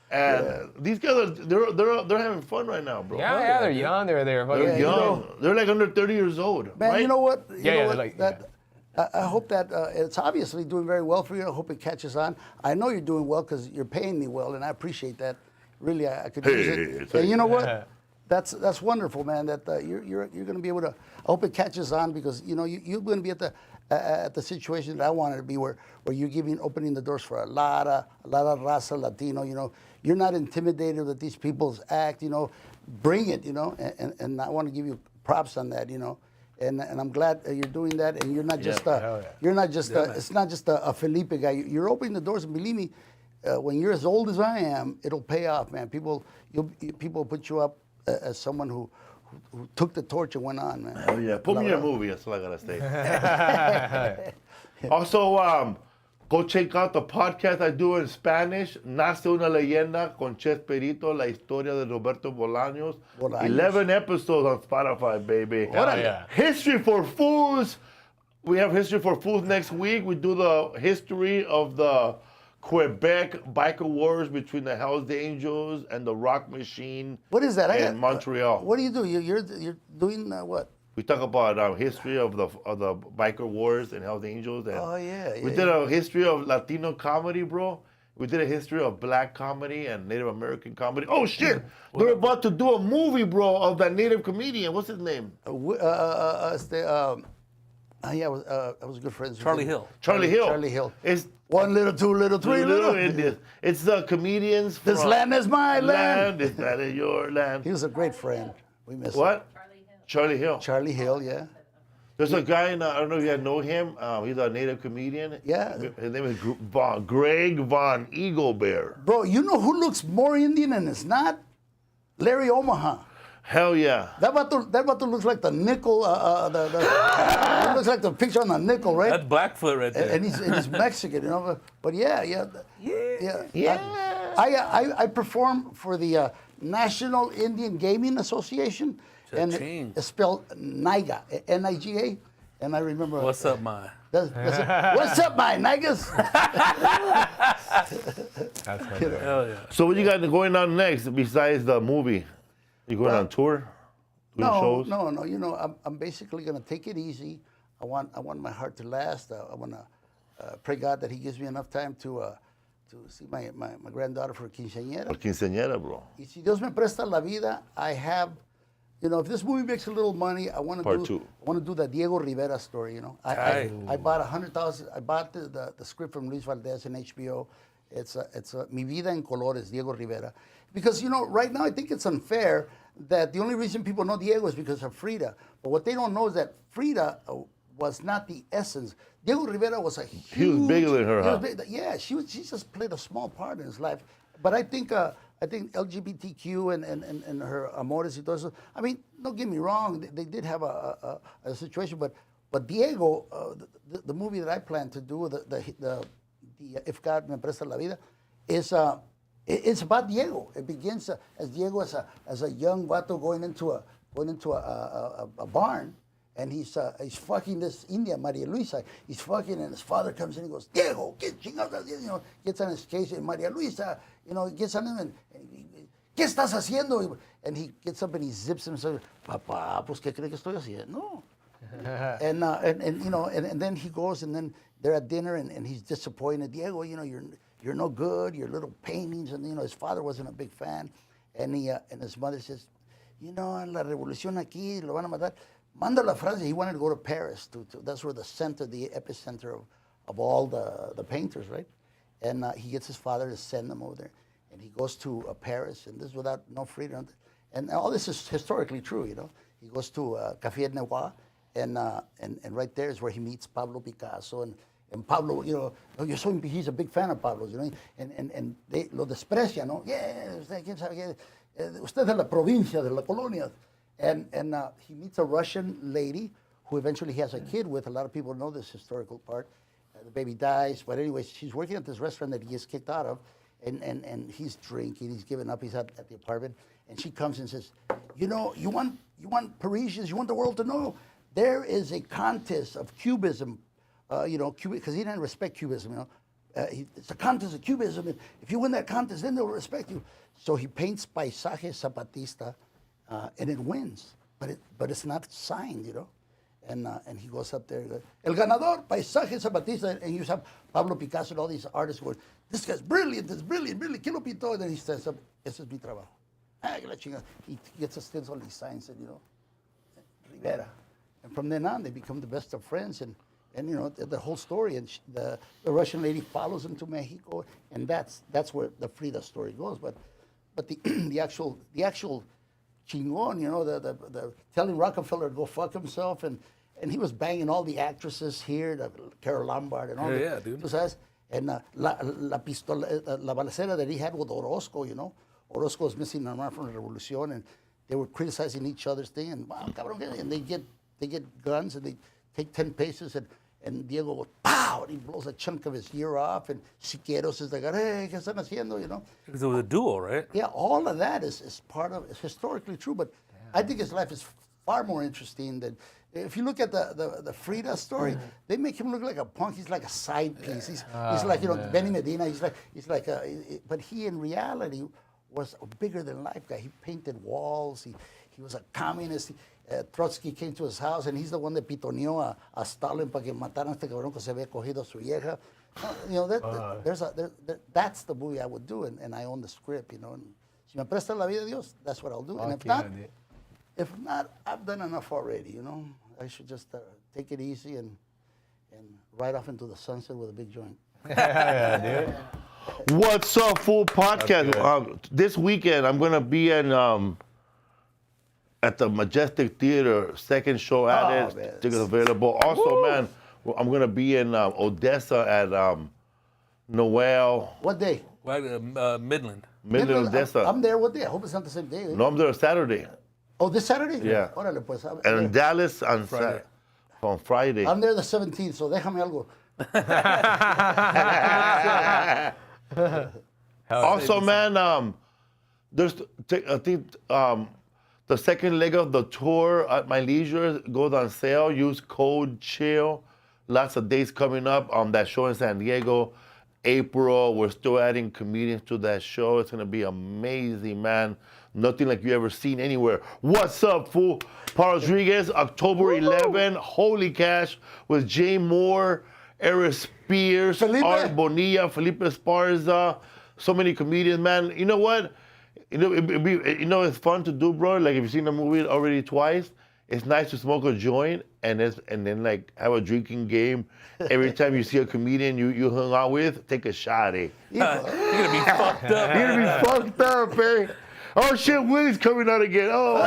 And these guys they're having fun right now, bro. Yeah, they're young. They're fucking They're young. They're like under 30 years old. Man, right? you know what? You know what? like- That I hope that it's obviously doing very well for you. I hope it catches on. I know you're doing well because you're paying me well, and I appreciate that. Really, I could use it. Hey, And you know Yeah. what? That's wonderful, man. That you're going to be able to. I hope it catches on because you know you're going to be at the situation that I wanted to be, where you're opening the doors for a lot of raza Latino. You know, you're not intimidated that these people's act. You know, bring it. You know, and I want to give you props on that. You know. And I'm glad you're doing that, and you're not just hell yeah. you're not just it's not just a Felipe guy. You're opening the doors, and believe me, when you're as old as I am, it'll pay off, man. People put you up as someone who took the torch and went on, man. Hell yeah. Put me in a movie. That's all I gotta say. Also, go check out the podcast I do in Spanish, Nace una leyenda con Chespirito, la historia de Roberto Bolaños. Bolaños. 11 episodes on Spotify, baby. Hell yeah. History for Fools. We have History for Fools next week. We do the history of the Quebec biker wars between the Hells Angels and the Rock Machine. What is that? In Montreal. What do you do? You're doing what? We talk about history of the biker wars and Hells Angels. And Oh, yeah, we yeah, did a history of Latino comedy, bro. We did a history of black comedy and Native American comedy. Oh shit! They're about to do a movie, bro, of that Native comedian. What's his name? I was good friends with Charlie him. Hill. Charlie Hill. Charlie Hill. It's One little, two little, three little. Indians. It's the comedians from This land is my land. This land is your land. He was a great friend. We miss him. What? Charlie Hill. Charlie Hill, yeah. There's a guy, I don't know if you know him. He's a Native comedian. Yeah. His name is Greg Von Eaglebear. Bro, you know who looks more Indian and it's not? Larry Omaha. Hell yeah. That vato looks like the nickel. It looks like the picture on the nickel, right? That's Blackfoot right there. And he's Mexican, you know. But yeah. I perform for the National Indian Gaming Association, and Cha-ching. it's spelled NIGA, N-I-G-A. And I remember. What's up, my? What's up, my niggas? That's hilarious. Hell yeah. So what you got going on next besides the movie? You going on tour? Doing shows? No. You know, I'm basically gonna take it easy. I want my heart to last. I want to pray God that He gives me enough time to see my granddaughter for quinceañera. Or quinceañera, bro. Y si Dios me presta la vida, I have, you know, if this movie makes a little money, I want Part to two. do. I want to do the Diego Rivera story. You know, I bought 100,000. I bought the script from Luis Valdez and HBO. It's Mi Vida en Colores, Diego Rivera. Because, you know, right now I think it's unfair that the only reason people know Diego is because of Frida. But what they don't know is that Frida was not the essence. Diego Rivera was a huge... He was bigger than her, he was huh? yeah, she just played a small part in his life. But I think LGBTQ and her amores y todo eso, I mean, don't get me wrong, they did have a situation, but But Diego, the movie that I plan to do, the If God Me Presta La Vida, is it's about Diego. It begins as Diego as a young vato going into a barn, and he's fucking this India, Maria Luisa. He's fucking, and his father comes in and goes, Diego, get chingados, gets on his case, and Maria Luisa, gets on him and ¿qué estás haciendo? And he gets up and he zips himself. Papá, pues ¿qué cree que estoy haciendo? And then he goes, and then they're at dinner, and he's disappointed. Diego, you're no good. Your little paintings, and his father wasn't a big fan, and his mother says, la revolución aquí lo van a matar. Mándalo a Francia. He wanted to go to Paris. That's where the epicenter of all the painters, right? And he gets his father to send them over there, and he goes to Paris, and this is without no freedom, and all this is historically true. He goes to Café Noir. And right there is where he meets Pablo Picasso, and Pablo, he's a big fan of Pablo's, and they lo desprecia, ¿no? Yeah, usted quién sabe qué, usted es de la provincia, de la colonia, and he meets a Russian lady who eventually he has a kid with. A lot of people know this historical part. The baby dies, but anyway, she's working at this restaurant that he gets kicked out of, and he's drinking, he's giving up, he's at the apartment, and she comes and says, you want Parisians, you want the world to know. There is a contest of Cubism, because he didn't respect Cubism, it's a contest of Cubism, and if you win that contest, then they'll respect you. So he paints Paisaje Zapatista, and it wins, but it's not signed, and he goes up there, and goes, El ganador, Paisaje Zapatista, and you have Pablo Picasso and all these artists going, this guy's brilliant, brilliant, ¿Quién lo pintó? And then he stands up, ese es mi trabajo. He gets a stencil and he signs it, Rivera. And from then on, they become the best of friends, and the whole story. And the Russian lady follows him to Mexico, and that's where the Frida story goes. But the actual chingon, the telling Rockefeller to go fuck himself, and he was banging all the actresses here, Carol Lombard and all. Yeah, dude. And la balacera that he had with Orozco, Orozco was missing an arm from the Revolution, and they were criticizing each other's thing, and wow, cabrón, and they get guns, and they take 10 paces, and Diego goes, pow, and he blows a chunk of his ear off, and Siqueiros is like, hey, ¿qué están haciendo, Because it was a duel, right? Yeah, all of that is part of, it's historically true, but I think his life is far more interesting than, if you look at the Frida story, they make him look like a punk. He's like a side piece. He's like, Benny Medina, he's like but he in reality was a bigger than life guy. He painted walls, he was a communist. Trotsky came to his house, and he's the one that pitoneó a Stalin para que mataran a este cabrón que se había cogido a su vieja. That's the movie I would do, and I own the script, And si me presta la vida Dios, that's what I'll do. And if not, I've done enough already, I should just take it easy and ride off into the sunset with a big joint. Yeah, dude. What's up, full podcast? This weekend, I'm going to be in at the Majestic Theater, second show at it. Tickets available. Also, man, I'm going to be in Odessa at Noel. What day? Midland. Midland, Odessa. I'm there. What day? I hope it's not the same day. No, I'm there Saturday. Oh, this Saturday? Yeah. Órale, pues. And in Dallas on Friday. On Friday. I'm there the 17th, so déjame algo. Also, man, there's I think the second leg of the tour at my leisure goes on sale. Use code CHILL. Lots of dates coming up on that show in San Diego. April, we're still adding comedians to that show. It's gonna be amazing, man. Nothing like you ever seen anywhere. What's up, fool? Paul Rodriguez, October 11, Holy Cash with Jay Moore, Eric Spears, Felipe. Art Bonilla, Felipe Esparza, so many comedians, man. You know what? It's fun to do, bro. Like if you've seen the movie already twice, it's nice to smoke a joint and then like have a drinking game. Every time you see a comedian you hung out with, take a shot, eh? You're gonna be fucked up. You're gonna be fucked up, eh? Oh shit, Willie's coming out again. Oh.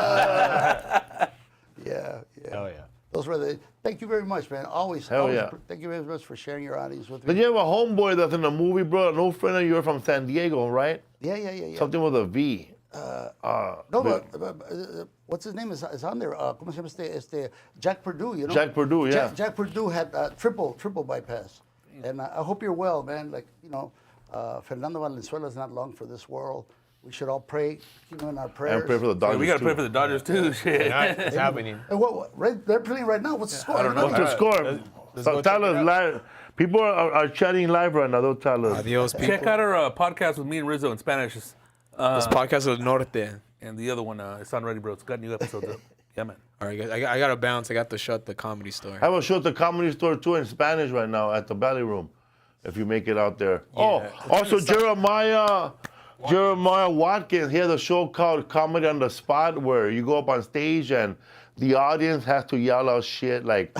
Yeah. Oh yeah. Those were thank you very much, man. Always. Yeah. Thank you very much for sharing your audience with me. But you have a homeboy that's in the movie, bro. An old friend of yours from San Diego, right? Yeah. Something with a V. No, but what's his name is on there? ¿Cómo se llama Jack Perdue, you know? Jack Perdue, yeah. Jack Perdue had triple bypass. And I hope you're well, man. Like, you know, Fernando Valenzuela is not long for this world. We should all pray, keep him in our prayers. And pray for the Dodgers. We got to too. pray for the Dodgers too. Shit. It's happening. And what right, they're playing right now. What's the score? I don't know. What's the score? Let's So go tell check it us out. live. People are chatting live right now. They'll tell us. Adios, people. Check out our podcast with me and Rizzo in Spanish. This podcast is Norte. And the other one, it's on Ready Bro. It's got new episodes up. Yeah, man. All right, guys. I got to bounce. I got to shut the Comedy Store. I have a show at the Comedy Store too in Spanish right now at the Valley Room. If you make it out there. Oh, also Jeremiah Watkins. He has a show called Comedy on the Spot where you go up on stage and the audience has to yell out shit like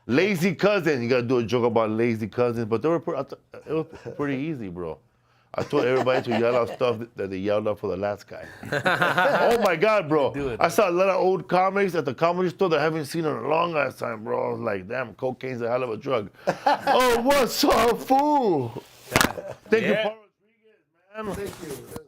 lazy cousin. You gotta do a joke about lazy cousins, but it was pretty easy, bro. I told everybody to yell out stuff that they yelled out for the last guy. Oh my God, bro. I saw a lot of old comics at the Comedy Store that I haven't seen in a long ass time, bro. I was like, damn, cocaine's a hell of a drug. Oh, what's up, fool? Thank you, Paul Rodriguez, man. Thank you.